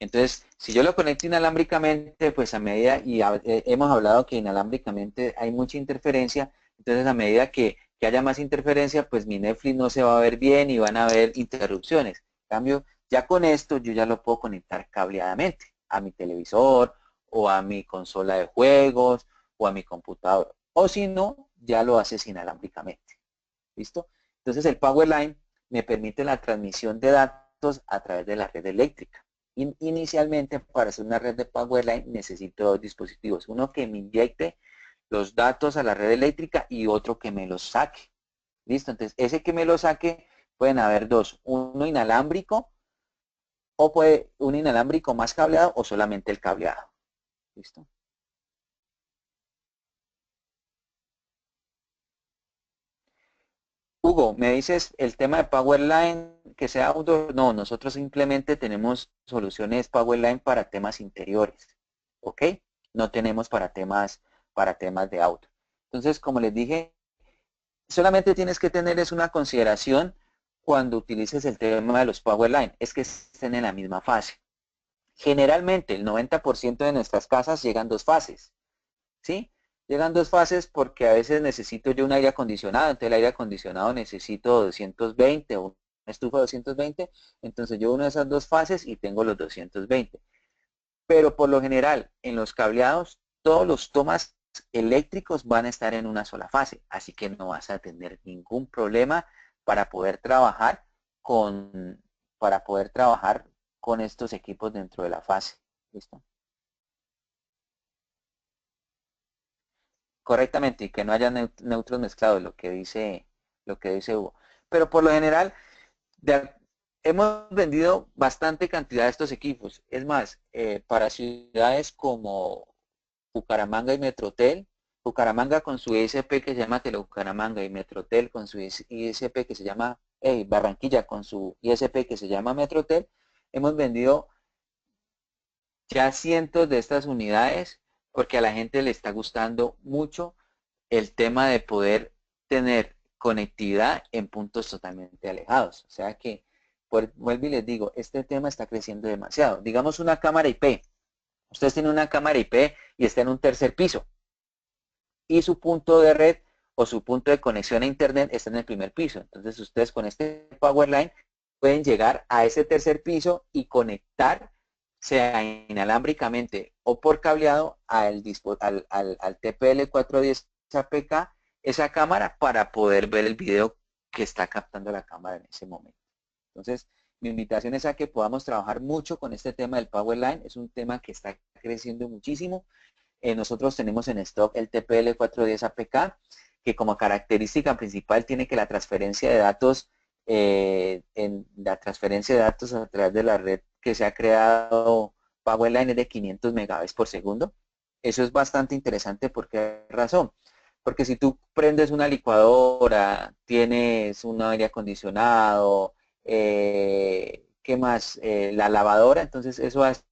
Entonces, si yo lo conecto inalámbricamente, pues a medida, y hemos hablado que inalámbricamente hay mucha interferencia, entonces a medida que haya más interferencia, pues mi Netflix no se va a ver bien y van a haber interrupciones. En cambio, ya con esto yo ya lo puedo conectar cableadamente a mi televisor o a mi consola de juegos o a mi computador. O si no, ya lo haces inalámbricamente. ¿Listo? Entonces el Powerline me permite la transmisión de datos a través de la red eléctrica. Inicialmente, para hacer una red de Powerline, necesito dos dispositivos. Uno que me inyecte los datos a la red eléctrica y otro que me los saque. ¿Listo? Entonces, ese que me lo saque, pueden haber dos. Uno inalámbrico o puede un inalámbrico más cableado o solamente el cableado. ¿Listo? Hugo, me dices el tema de Powerline que sea outdoor. No, nosotros simplemente tenemos soluciones Powerline para temas interiores, ¿ok? No tenemos para temas de auto. Entonces, como les dije, solamente tienes que tener es una consideración cuando utilices el tema de los Powerline, es que estén en la misma fase. Generalmente, el 90% de nuestras casas llegan dos fases. ¿Sí? Llegan dos fases porque a veces necesito yo un aire acondicionado, entonces el aire acondicionado necesito 220 o una estufa 220, entonces yo uno de esas dos fases y tengo los 220. Pero por lo general, en los cableados, todos los tomas eléctricos van a estar en una sola fase, así que no vas a tener ningún problema para poder trabajar con, para poder trabajar con estos equipos dentro de la fase. ¿Listo? Correctamente, y que no haya neutros mezclados, lo que dice Hugo. Pero por lo general, de- hemos vendido bastante cantidad de estos equipos. Es más, para ciudades como Bucaramanga y Metrotel, Bucaramanga con su ISP que se llama Telebucaramanga y Metrotel con su ISP que se llama, Barranquilla con su ISP que se llama Metrotel, hemos vendido ya cientos de estas unidades porque a la gente le está gustando mucho el tema de poder tener conectividad en puntos totalmente alejados. O sea que, vuelvo y les digo, este tema está creciendo demasiado. Digamos una cámara IP. Ustedes tienen una cámara IP y está en un tercer piso. Y su punto de red o su punto de conexión a internet está en el primer piso. Entonces ustedes con este Powerline pueden llegar a ese tercer piso y conectar, sea inalámbricamente o por cableado, al TPL 410 APK, esa cámara para poder ver el video que está captando la cámara en ese momento. Entonces, mi invitación es a que podamos trabajar mucho con este tema del Powerline. Es un tema que está creciendo muchísimo. Nosotros tenemos en stock el TPL 410 APK, que como característica principal tiene que la transferencia de datos, a través de la red que se ha creado Powerline es de 500 megabits por segundo. Eso es bastante interesante. ¿Por qué razón? Porque si tú prendes una licuadora, tienes un aire acondicionado, ¿qué más? La lavadora, entonces eso hace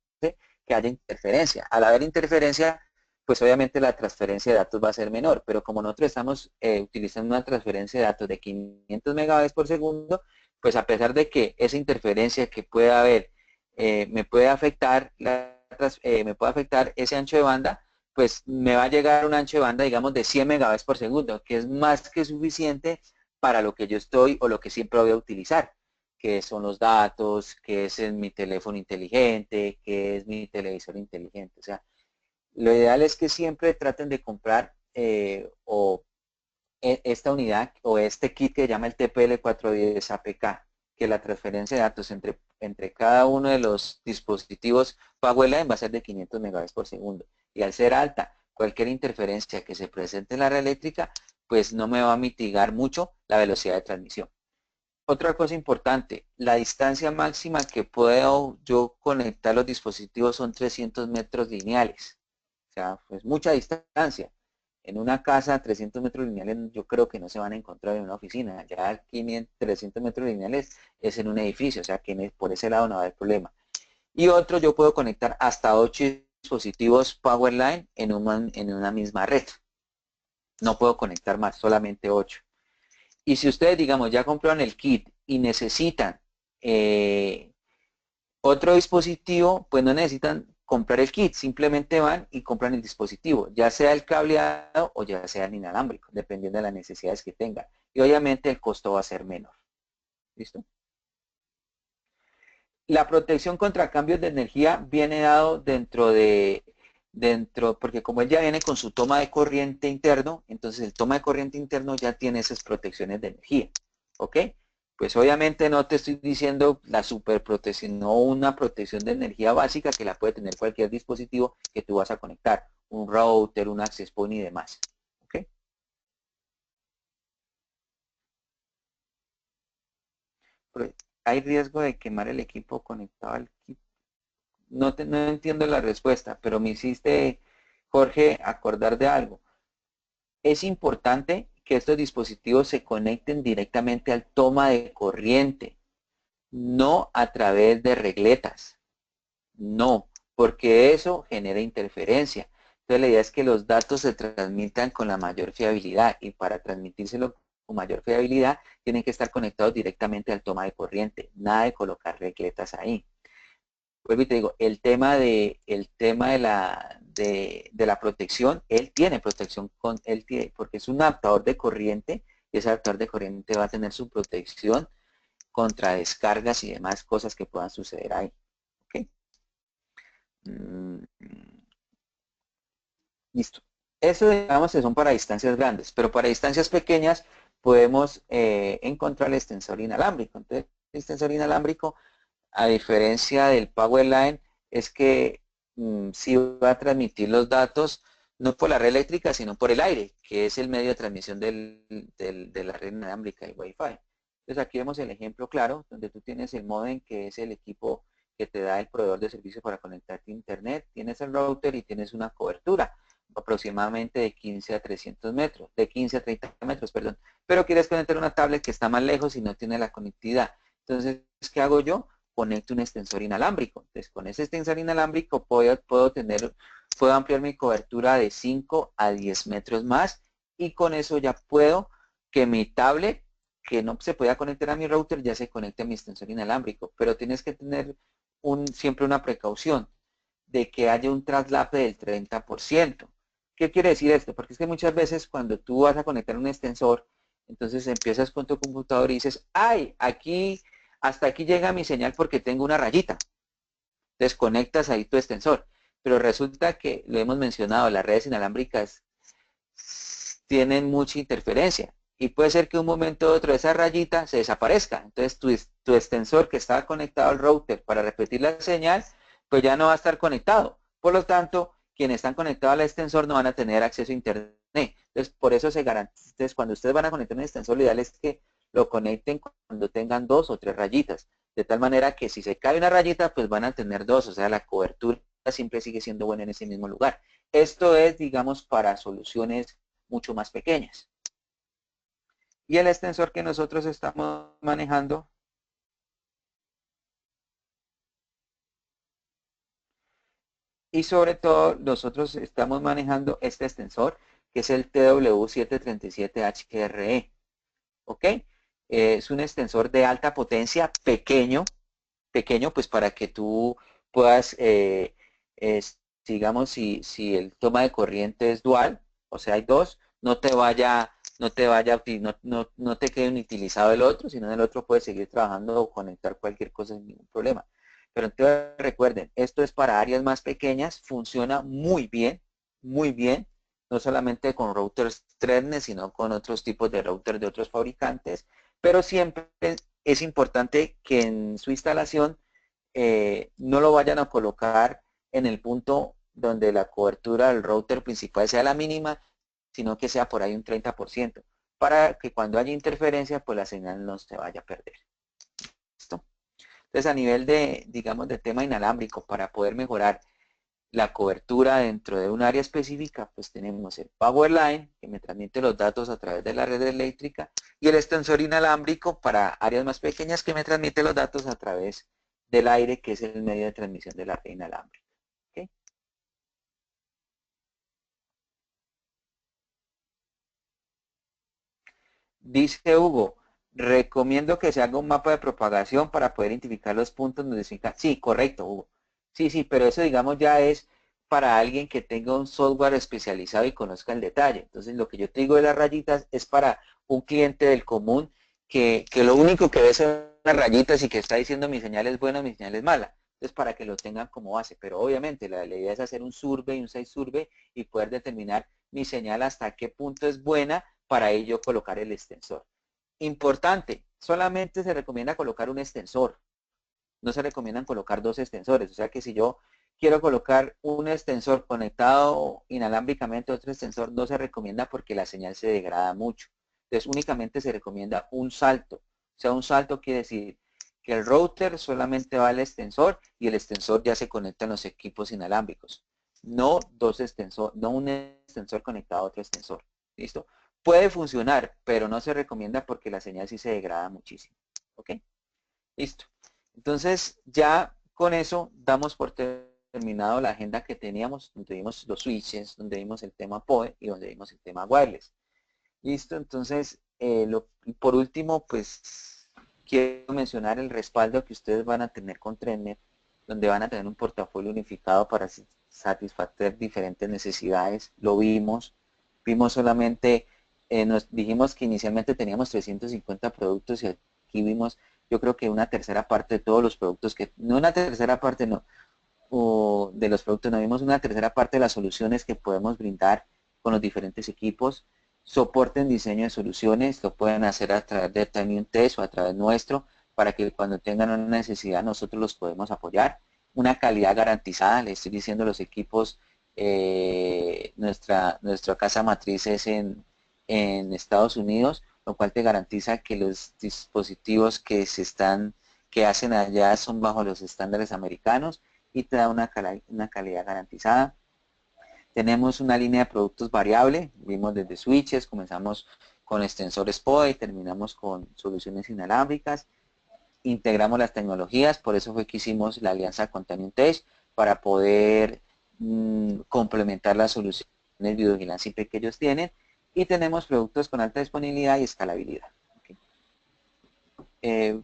que haya interferencia. Al haber interferencia, pues obviamente la transferencia de datos va a ser menor, pero como nosotros estamos utilizando una transferencia de datos de 500 megabytes por segundo, pues a pesar de que esa interferencia que pueda haber me puede afectar ese ancho de banda, pues me va a llegar un ancho de banda, digamos, de 100 megabytes por segundo, que es más que suficiente para lo que yo estoy o lo que siempre voy a utilizar, que son los datos, que es en mi teléfono inteligente, que es mi televisor inteligente. O sea, lo ideal es que siempre traten de comprar esta unidad o este kit que se llama el TPL 410 APK, que la transferencia de datos entre cada uno de los dispositivos Powerline va a ser de 500 megabits por segundo. Y al ser alta, cualquier interferencia que se presente en la red eléctrica, pues no me va a mitigar mucho la velocidad de transmisión. Otra cosa importante, la distancia máxima que puedo yo conectar los dispositivos son 300 metros lineales. O sea, pues mucha distancia. En una casa, 300 metros lineales yo creo que no se van a encontrar en una oficina. Ya 300 metros lineales es en un edificio, o sea que por ese lado no va a haber problema. Y otro, yo puedo conectar hasta 8 dispositivos Powerline en una misma red. No puedo conectar más, solamente 8. Y si ustedes, digamos, ya compraron el kit y necesitan otro dispositivo, pues no necesitan comprar el kit, simplemente van y compran el dispositivo, ya sea el cableado o ya sea el inalámbrico, dependiendo de las necesidades que tengan. Y obviamente el costo va a ser menor. ¿Listo? La protección contra cambios de energía viene dado porque como él ya viene con su toma de corriente interno, entonces el toma de corriente interno ya tiene esas protecciones de energía. ¿Ok? Pues obviamente no te estoy diciendo la superprotección, no una protección de energía básica que la puede tener cualquier dispositivo que tú vas a conectar, un router, un access point y demás. ¿Ok? Pero hay riesgo de quemar el equipo conectado al kit. No entiendo la respuesta, pero me hiciste, Jorge, acordar de algo. Es importante que estos dispositivos se conecten directamente al toma de corriente, no a través de regletas. No, porque eso genera interferencia. Entonces la idea es que los datos se transmitan con la mayor fiabilidad y para transmitírselo con mayor fiabilidad tienen que estar conectados directamente al toma de corriente. Nada de colocar regletas ahí. Vuelvo y te digo, el tema de la protección, él tiene protección porque es un adaptador de corriente y ese adaptador de corriente va a tener su protección contra descargas y demás cosas que puedan suceder ahí. ¿Ok? Mm, listo. Eso digamos que son para distancias grandes, pero para distancias pequeñas podemos encontrar el extensor inalámbrico. Entonces, el extensor inalámbrico, a diferencia del Powerline, es que sí va a transmitir los datos no por la red eléctrica, sino por el aire, que es el medio de transmisión de la red inalámbrica, el Wi-Fi. Entonces aquí vemos el ejemplo claro, donde tú tienes el modem, que es el equipo que te da el proveedor de servicio para conectarte a internet, tienes el router y tienes una cobertura aproximadamente de 15 a 300 metros, de 15 a 30 metros, perdón, pero quieres conectar una tablet que está más lejos y no tiene la conectividad. Entonces, ¿qué hago yo? Conecto un extensor inalámbrico. Entonces, con ese extensor inalámbrico puedo ampliar mi cobertura de 5 a 10 metros más y con eso ya puedo que mi tablet, que no se pueda conectar a mi router, ya se conecte a mi extensor inalámbrico. Pero tienes que tener siempre una precaución de que haya un traslape del 30%. ¿Qué quiere decir esto? Porque es que muchas veces cuando tú vas a conectar un extensor, entonces empiezas con tu computador y dices, ay, aquí, hasta aquí llega mi señal porque tengo una rayita. Desconectas ahí tu extensor. Pero resulta que, lo hemos mencionado, las redes inalámbricas tienen mucha interferencia. Y puede ser que un momento u otro esa rayita se desaparezca. Entonces tu extensor que estaba conectado al router para repetir la señal, pues ya no va a estar conectado. Por lo tanto, quienes están conectados al extensor no van a tener acceso a internet. Entonces, por eso se garantiza. Entonces, cuando ustedes van a conectar un extensor, lo ideal es que lo conecten cuando tengan 2 o 3 rayitas. De tal manera que si se cae una rayita, pues van a tener 2. O sea, la cobertura siempre sigue siendo buena en ese mismo lugar. Esto es, digamos, para soluciones mucho más pequeñas. Y el extensor que nosotros estamos manejando y sobre todo nosotros estamos manejando este extensor que es el TW737HRE. ¿Ok? Es un extensor de alta potencia, pequeño pues para que tú puedas, digamos, si el toma de corriente es dual, o sea, hay dos, no te quede inutilizado el otro, sino en el otro puedes seguir trabajando o conectar cualquier cosa sin ningún problema. Pero entonces recuerden, esto es para áreas más pequeñas, funciona muy bien, no solamente con routers Threadnet, sino con otros tipos de routers de otros fabricantes, pero siempre es importante que en su instalación no lo vayan a colocar en el punto donde la cobertura del router principal sea la mínima, sino que sea por ahí un 30%, para que cuando haya interferencia, pues la señal no se vaya a perder. ¿Listo? Entonces, a nivel de, digamos, de tema inalámbrico, para poder mejorar la cobertura dentro de un área específica, pues tenemos el power line, que me transmite los datos a través de la red eléctrica, y el extensor inalámbrico para áreas más pequeñas que me transmite los datos a través del aire, que es el medio de transmisión de la red inalámbrica. ¿Okay? Dice Hugo, recomiendo que se haga un mapa de propagación para poder identificar los puntos donde se... Sí, correcto, Hugo. Sí, pero eso digamos ya es para alguien que tenga un software especializado y conozca el detalle. Entonces, lo que yo te digo de las rayitas es para un cliente del común que lo único que ve son las rayitas y que está diciendo mi señal es buena, mi señal es mala. Entonces, para que lo tengan como base. Pero obviamente la idea es hacer un survey, un site survey y poder determinar mi señal hasta qué punto es buena para ello colocar el extensor. Importante, solamente se recomienda colocar un extensor, no se recomiendan colocar dos extensores, o sea que si yo quiero colocar un extensor conectado inalámbricamente a otro extensor, no se recomienda porque la señal se degrada mucho. Entonces únicamente se recomienda un salto, o sea un salto quiere decir que el router solamente va al extensor y el extensor ya se conecta en los equipos inalámbricos, no dos extensores, no un extensor conectado a otro extensor. ¿Listo? Puede funcionar, pero no se recomienda porque la señal sí se degrada muchísimo. ¿Ok? Listo. Entonces, ya con eso damos por terminado la agenda que teníamos, donde vimos los switches, donde vimos el tema PoE y donde vimos el tema wireless. Listo, entonces, por último, pues quiero mencionar el respaldo que ustedes van a tener con TrenNet, donde van a tener un portafolio unificado para satisfacer diferentes necesidades. Lo vimos solamente, nos dijimos que inicialmente teníamos 350 productos y aquí vimos, yo creo que una tercera parte de todos los productos no una tercera parte, no, o de los productos, no vimos una tercera parte de las soluciones que podemos brindar con los diferentes equipos. Soporte en diseño de soluciones, lo pueden hacer a través de Time Test o a través nuestro, para que cuando tengan una necesidad nosotros los podemos apoyar. Una calidad garantizada, le estoy diciendo los equipos, nuestra casa matriz es en Estados Unidos, lo cual te garantiza que los dispositivos que hacen allá son bajo los estándares americanos y te da una calidad garantizada. Tenemos una línea de productos variable, vimos desde switches, comenzamos con extensores POE, terminamos con soluciones inalámbricas, integramos las tecnologías, por eso fue que hicimos la alianza con Tanium Tech para poder complementar las soluciones de videovigilancia IP que ellos tienen, y tenemos productos con alta disponibilidad y escalabilidad. Okay.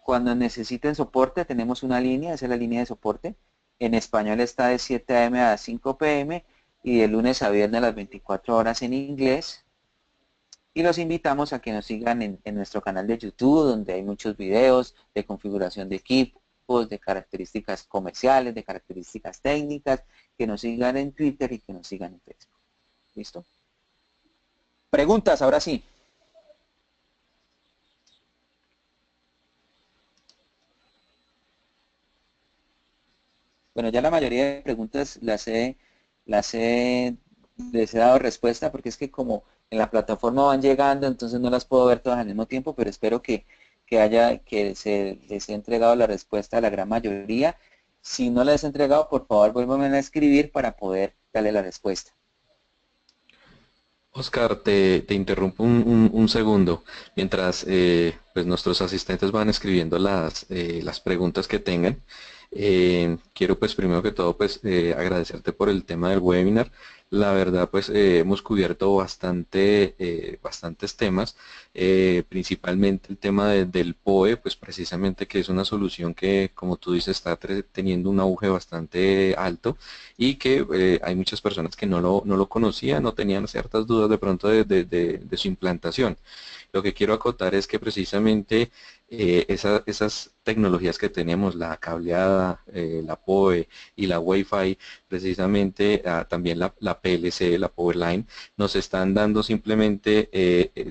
Cuando necesiten soporte, tenemos una línea, esa es la línea de soporte. En español está de 7 a.m. a 5 p.m. y de lunes a viernes a las 24 horas en inglés. Y los invitamos a que nos sigan en nuestro canal de YouTube, donde hay muchos videos de configuración de equipos, de características comerciales, de características técnicas, que nos sigan en Twitter y que nos sigan en Facebook. ¿Listo? Preguntas, ahora sí. Bueno, ya la mayoría de preguntas les he dado respuesta, porque es que como en la plataforma van llegando, entonces no las puedo ver todas al mismo tiempo, pero espero que se les he entregado la respuesta a la gran mayoría. Si no les he entregado, por favor, vuélvanme a escribir para poder darle la respuesta. Oscar, te interrumpo un segundo. Mientras pues nuestros asistentes van escribiendo las preguntas que tengan, quiero pues primero que todo pues agradecerte por el tema del webinar. La verdad pues hemos cubierto bastantes temas, principalmente el tema del POE, pues precisamente que es una solución que, como tú dices, está teniendo un auge bastante alto y que hay muchas personas que no lo conocían, no tenían ciertas dudas de pronto de su implantación. Lo que quiero acotar es que precisamente esas tecnologías que tenemos, la cableada, la PoE y la Wi-Fi, precisamente también la PLC, la Powerline, nos están dando simplemente,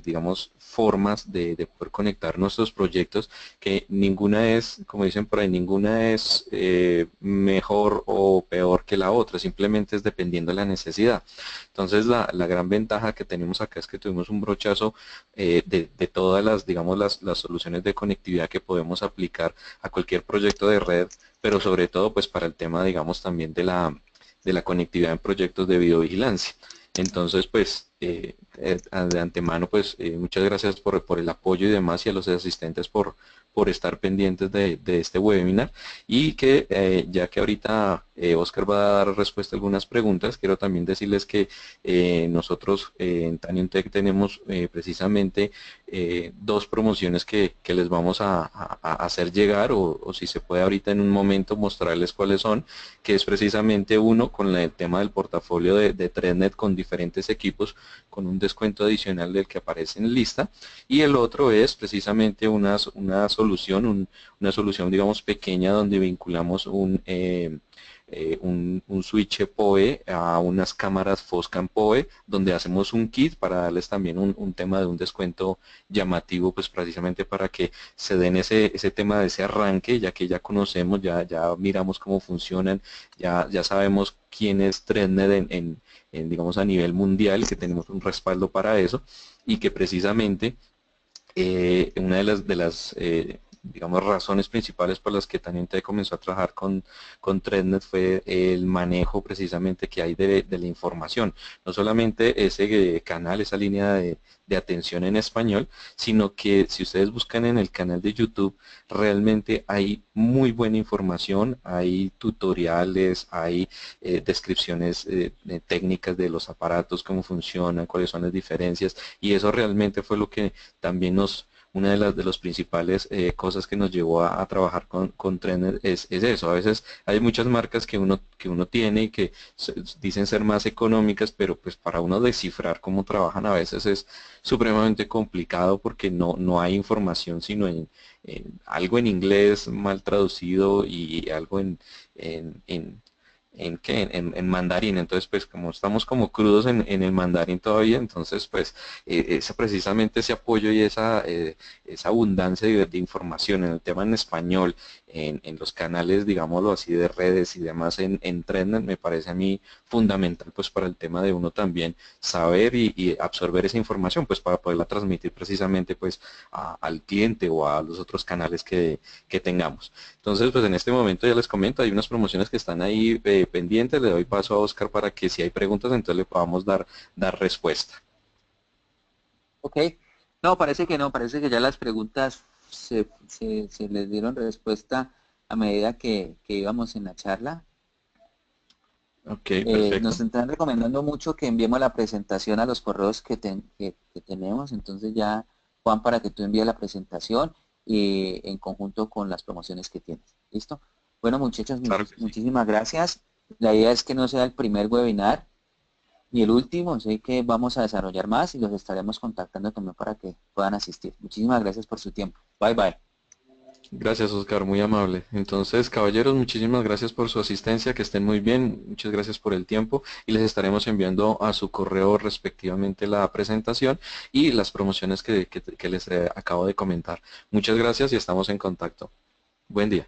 digamos, formas de poder conectar nuestros proyectos, que ninguna es, como dicen por ahí, ninguna es mejor o peor que la otra, simplemente es dependiendo de la necesidad. Entonces la gran ventaja que tenemos acá es que tuvimos un brochazo de todas digamos, las soluciones de conectividad que podemos aplicar a cualquier proyecto de red, pero sobre todo pues para el tema, digamos, también de la conectividad en proyectos de videovigilancia. Entonces, pues, de antemano, pues, muchas gracias por el apoyo y demás, y a los asistentes por estar pendientes de este webinar, y que ya que ahorita Oscar va a dar respuesta a algunas preguntas, quiero también decirles que nosotros en Tanium Tech tenemos precisamente dos promociones que les vamos a hacer llegar, o si se puede ahorita en un momento mostrarles cuáles son, que es precisamente uno con el tema del portafolio de ThreadNet con diferentes equipos, con un descuento adicional del que aparece en lista, y el otro es precisamente una solución, una solución digamos pequeña, donde vinculamos un switch PoE a unas cámaras Foscam PoE, donde hacemos un kit para darles también un tema de un descuento llamativo, pues precisamente para que se den ese tema de ese arranque, ya que ya conocemos, ya miramos cómo funcionan, ya sabemos quién es ThreadNet digamos a nivel mundial, que tenemos un respaldo para eso, y que precisamente una de las digamos, razones principales por las que también te comenzó a trabajar con ThreadNet fue el manejo precisamente que hay de la información. No solamente ese canal, esa línea de atención en español, sino que si ustedes buscan en el canal de YouTube, realmente hay muy buena información, hay tutoriales, hay descripciones técnicas de los aparatos, cómo funcionan, cuáles son las diferencias, y eso realmente fue lo que también una de las principales cosas que nos llevó a trabajar con ThreadNet es eso. A veces hay muchas marcas que uno tiene y que dicen ser más económicas, pero pues para uno descifrar cómo trabajan a veces es supremamente complicado, porque no hay información sino en algo en inglés mal traducido y algo en mandarín. Entonces pues como estamos como crudos en el mandarín todavía, entonces pues precisamente ese apoyo y esa abundancia de información en el tema en español, en los canales, digámoslo así, de redes y demás en ThreadNet, me parece a mí fundamental pues para el tema de uno también saber y absorber esa información pues para poderla transmitir precisamente pues al cliente o a los otros canales que tengamos. Entonces pues en este momento ya les comento, hay unas promociones que están ahí pendientes, le doy paso a Oscar para que si hay preguntas entonces le podamos dar respuesta. Ok. No, parece que no, parece que ya las preguntas se les dieron respuesta a medida que íbamos en la charla. Ok, perfecto. Nos están recomendando mucho que enviemos la presentación a los correos que tenemos, entonces ya, Juan, para que tú envíes la presentación en conjunto con las promociones que tienes. ¿Listo? Bueno, muchachos, Claro que sí. muchísimas gracias. La idea es que no sea el primer webinar ni el último, sé que vamos a desarrollar más y los estaremos contactando también para que puedan asistir. Muchísimas gracias por su tiempo. Bye, bye. Gracias, Oscar, muy amable. Entonces, caballeros, muchísimas gracias por su asistencia, que estén muy bien, muchas gracias por el tiempo y les estaremos enviando a su correo respectivamente la presentación y las promociones que les acabo de comentar. Muchas gracias y estamos en contacto. Buen día.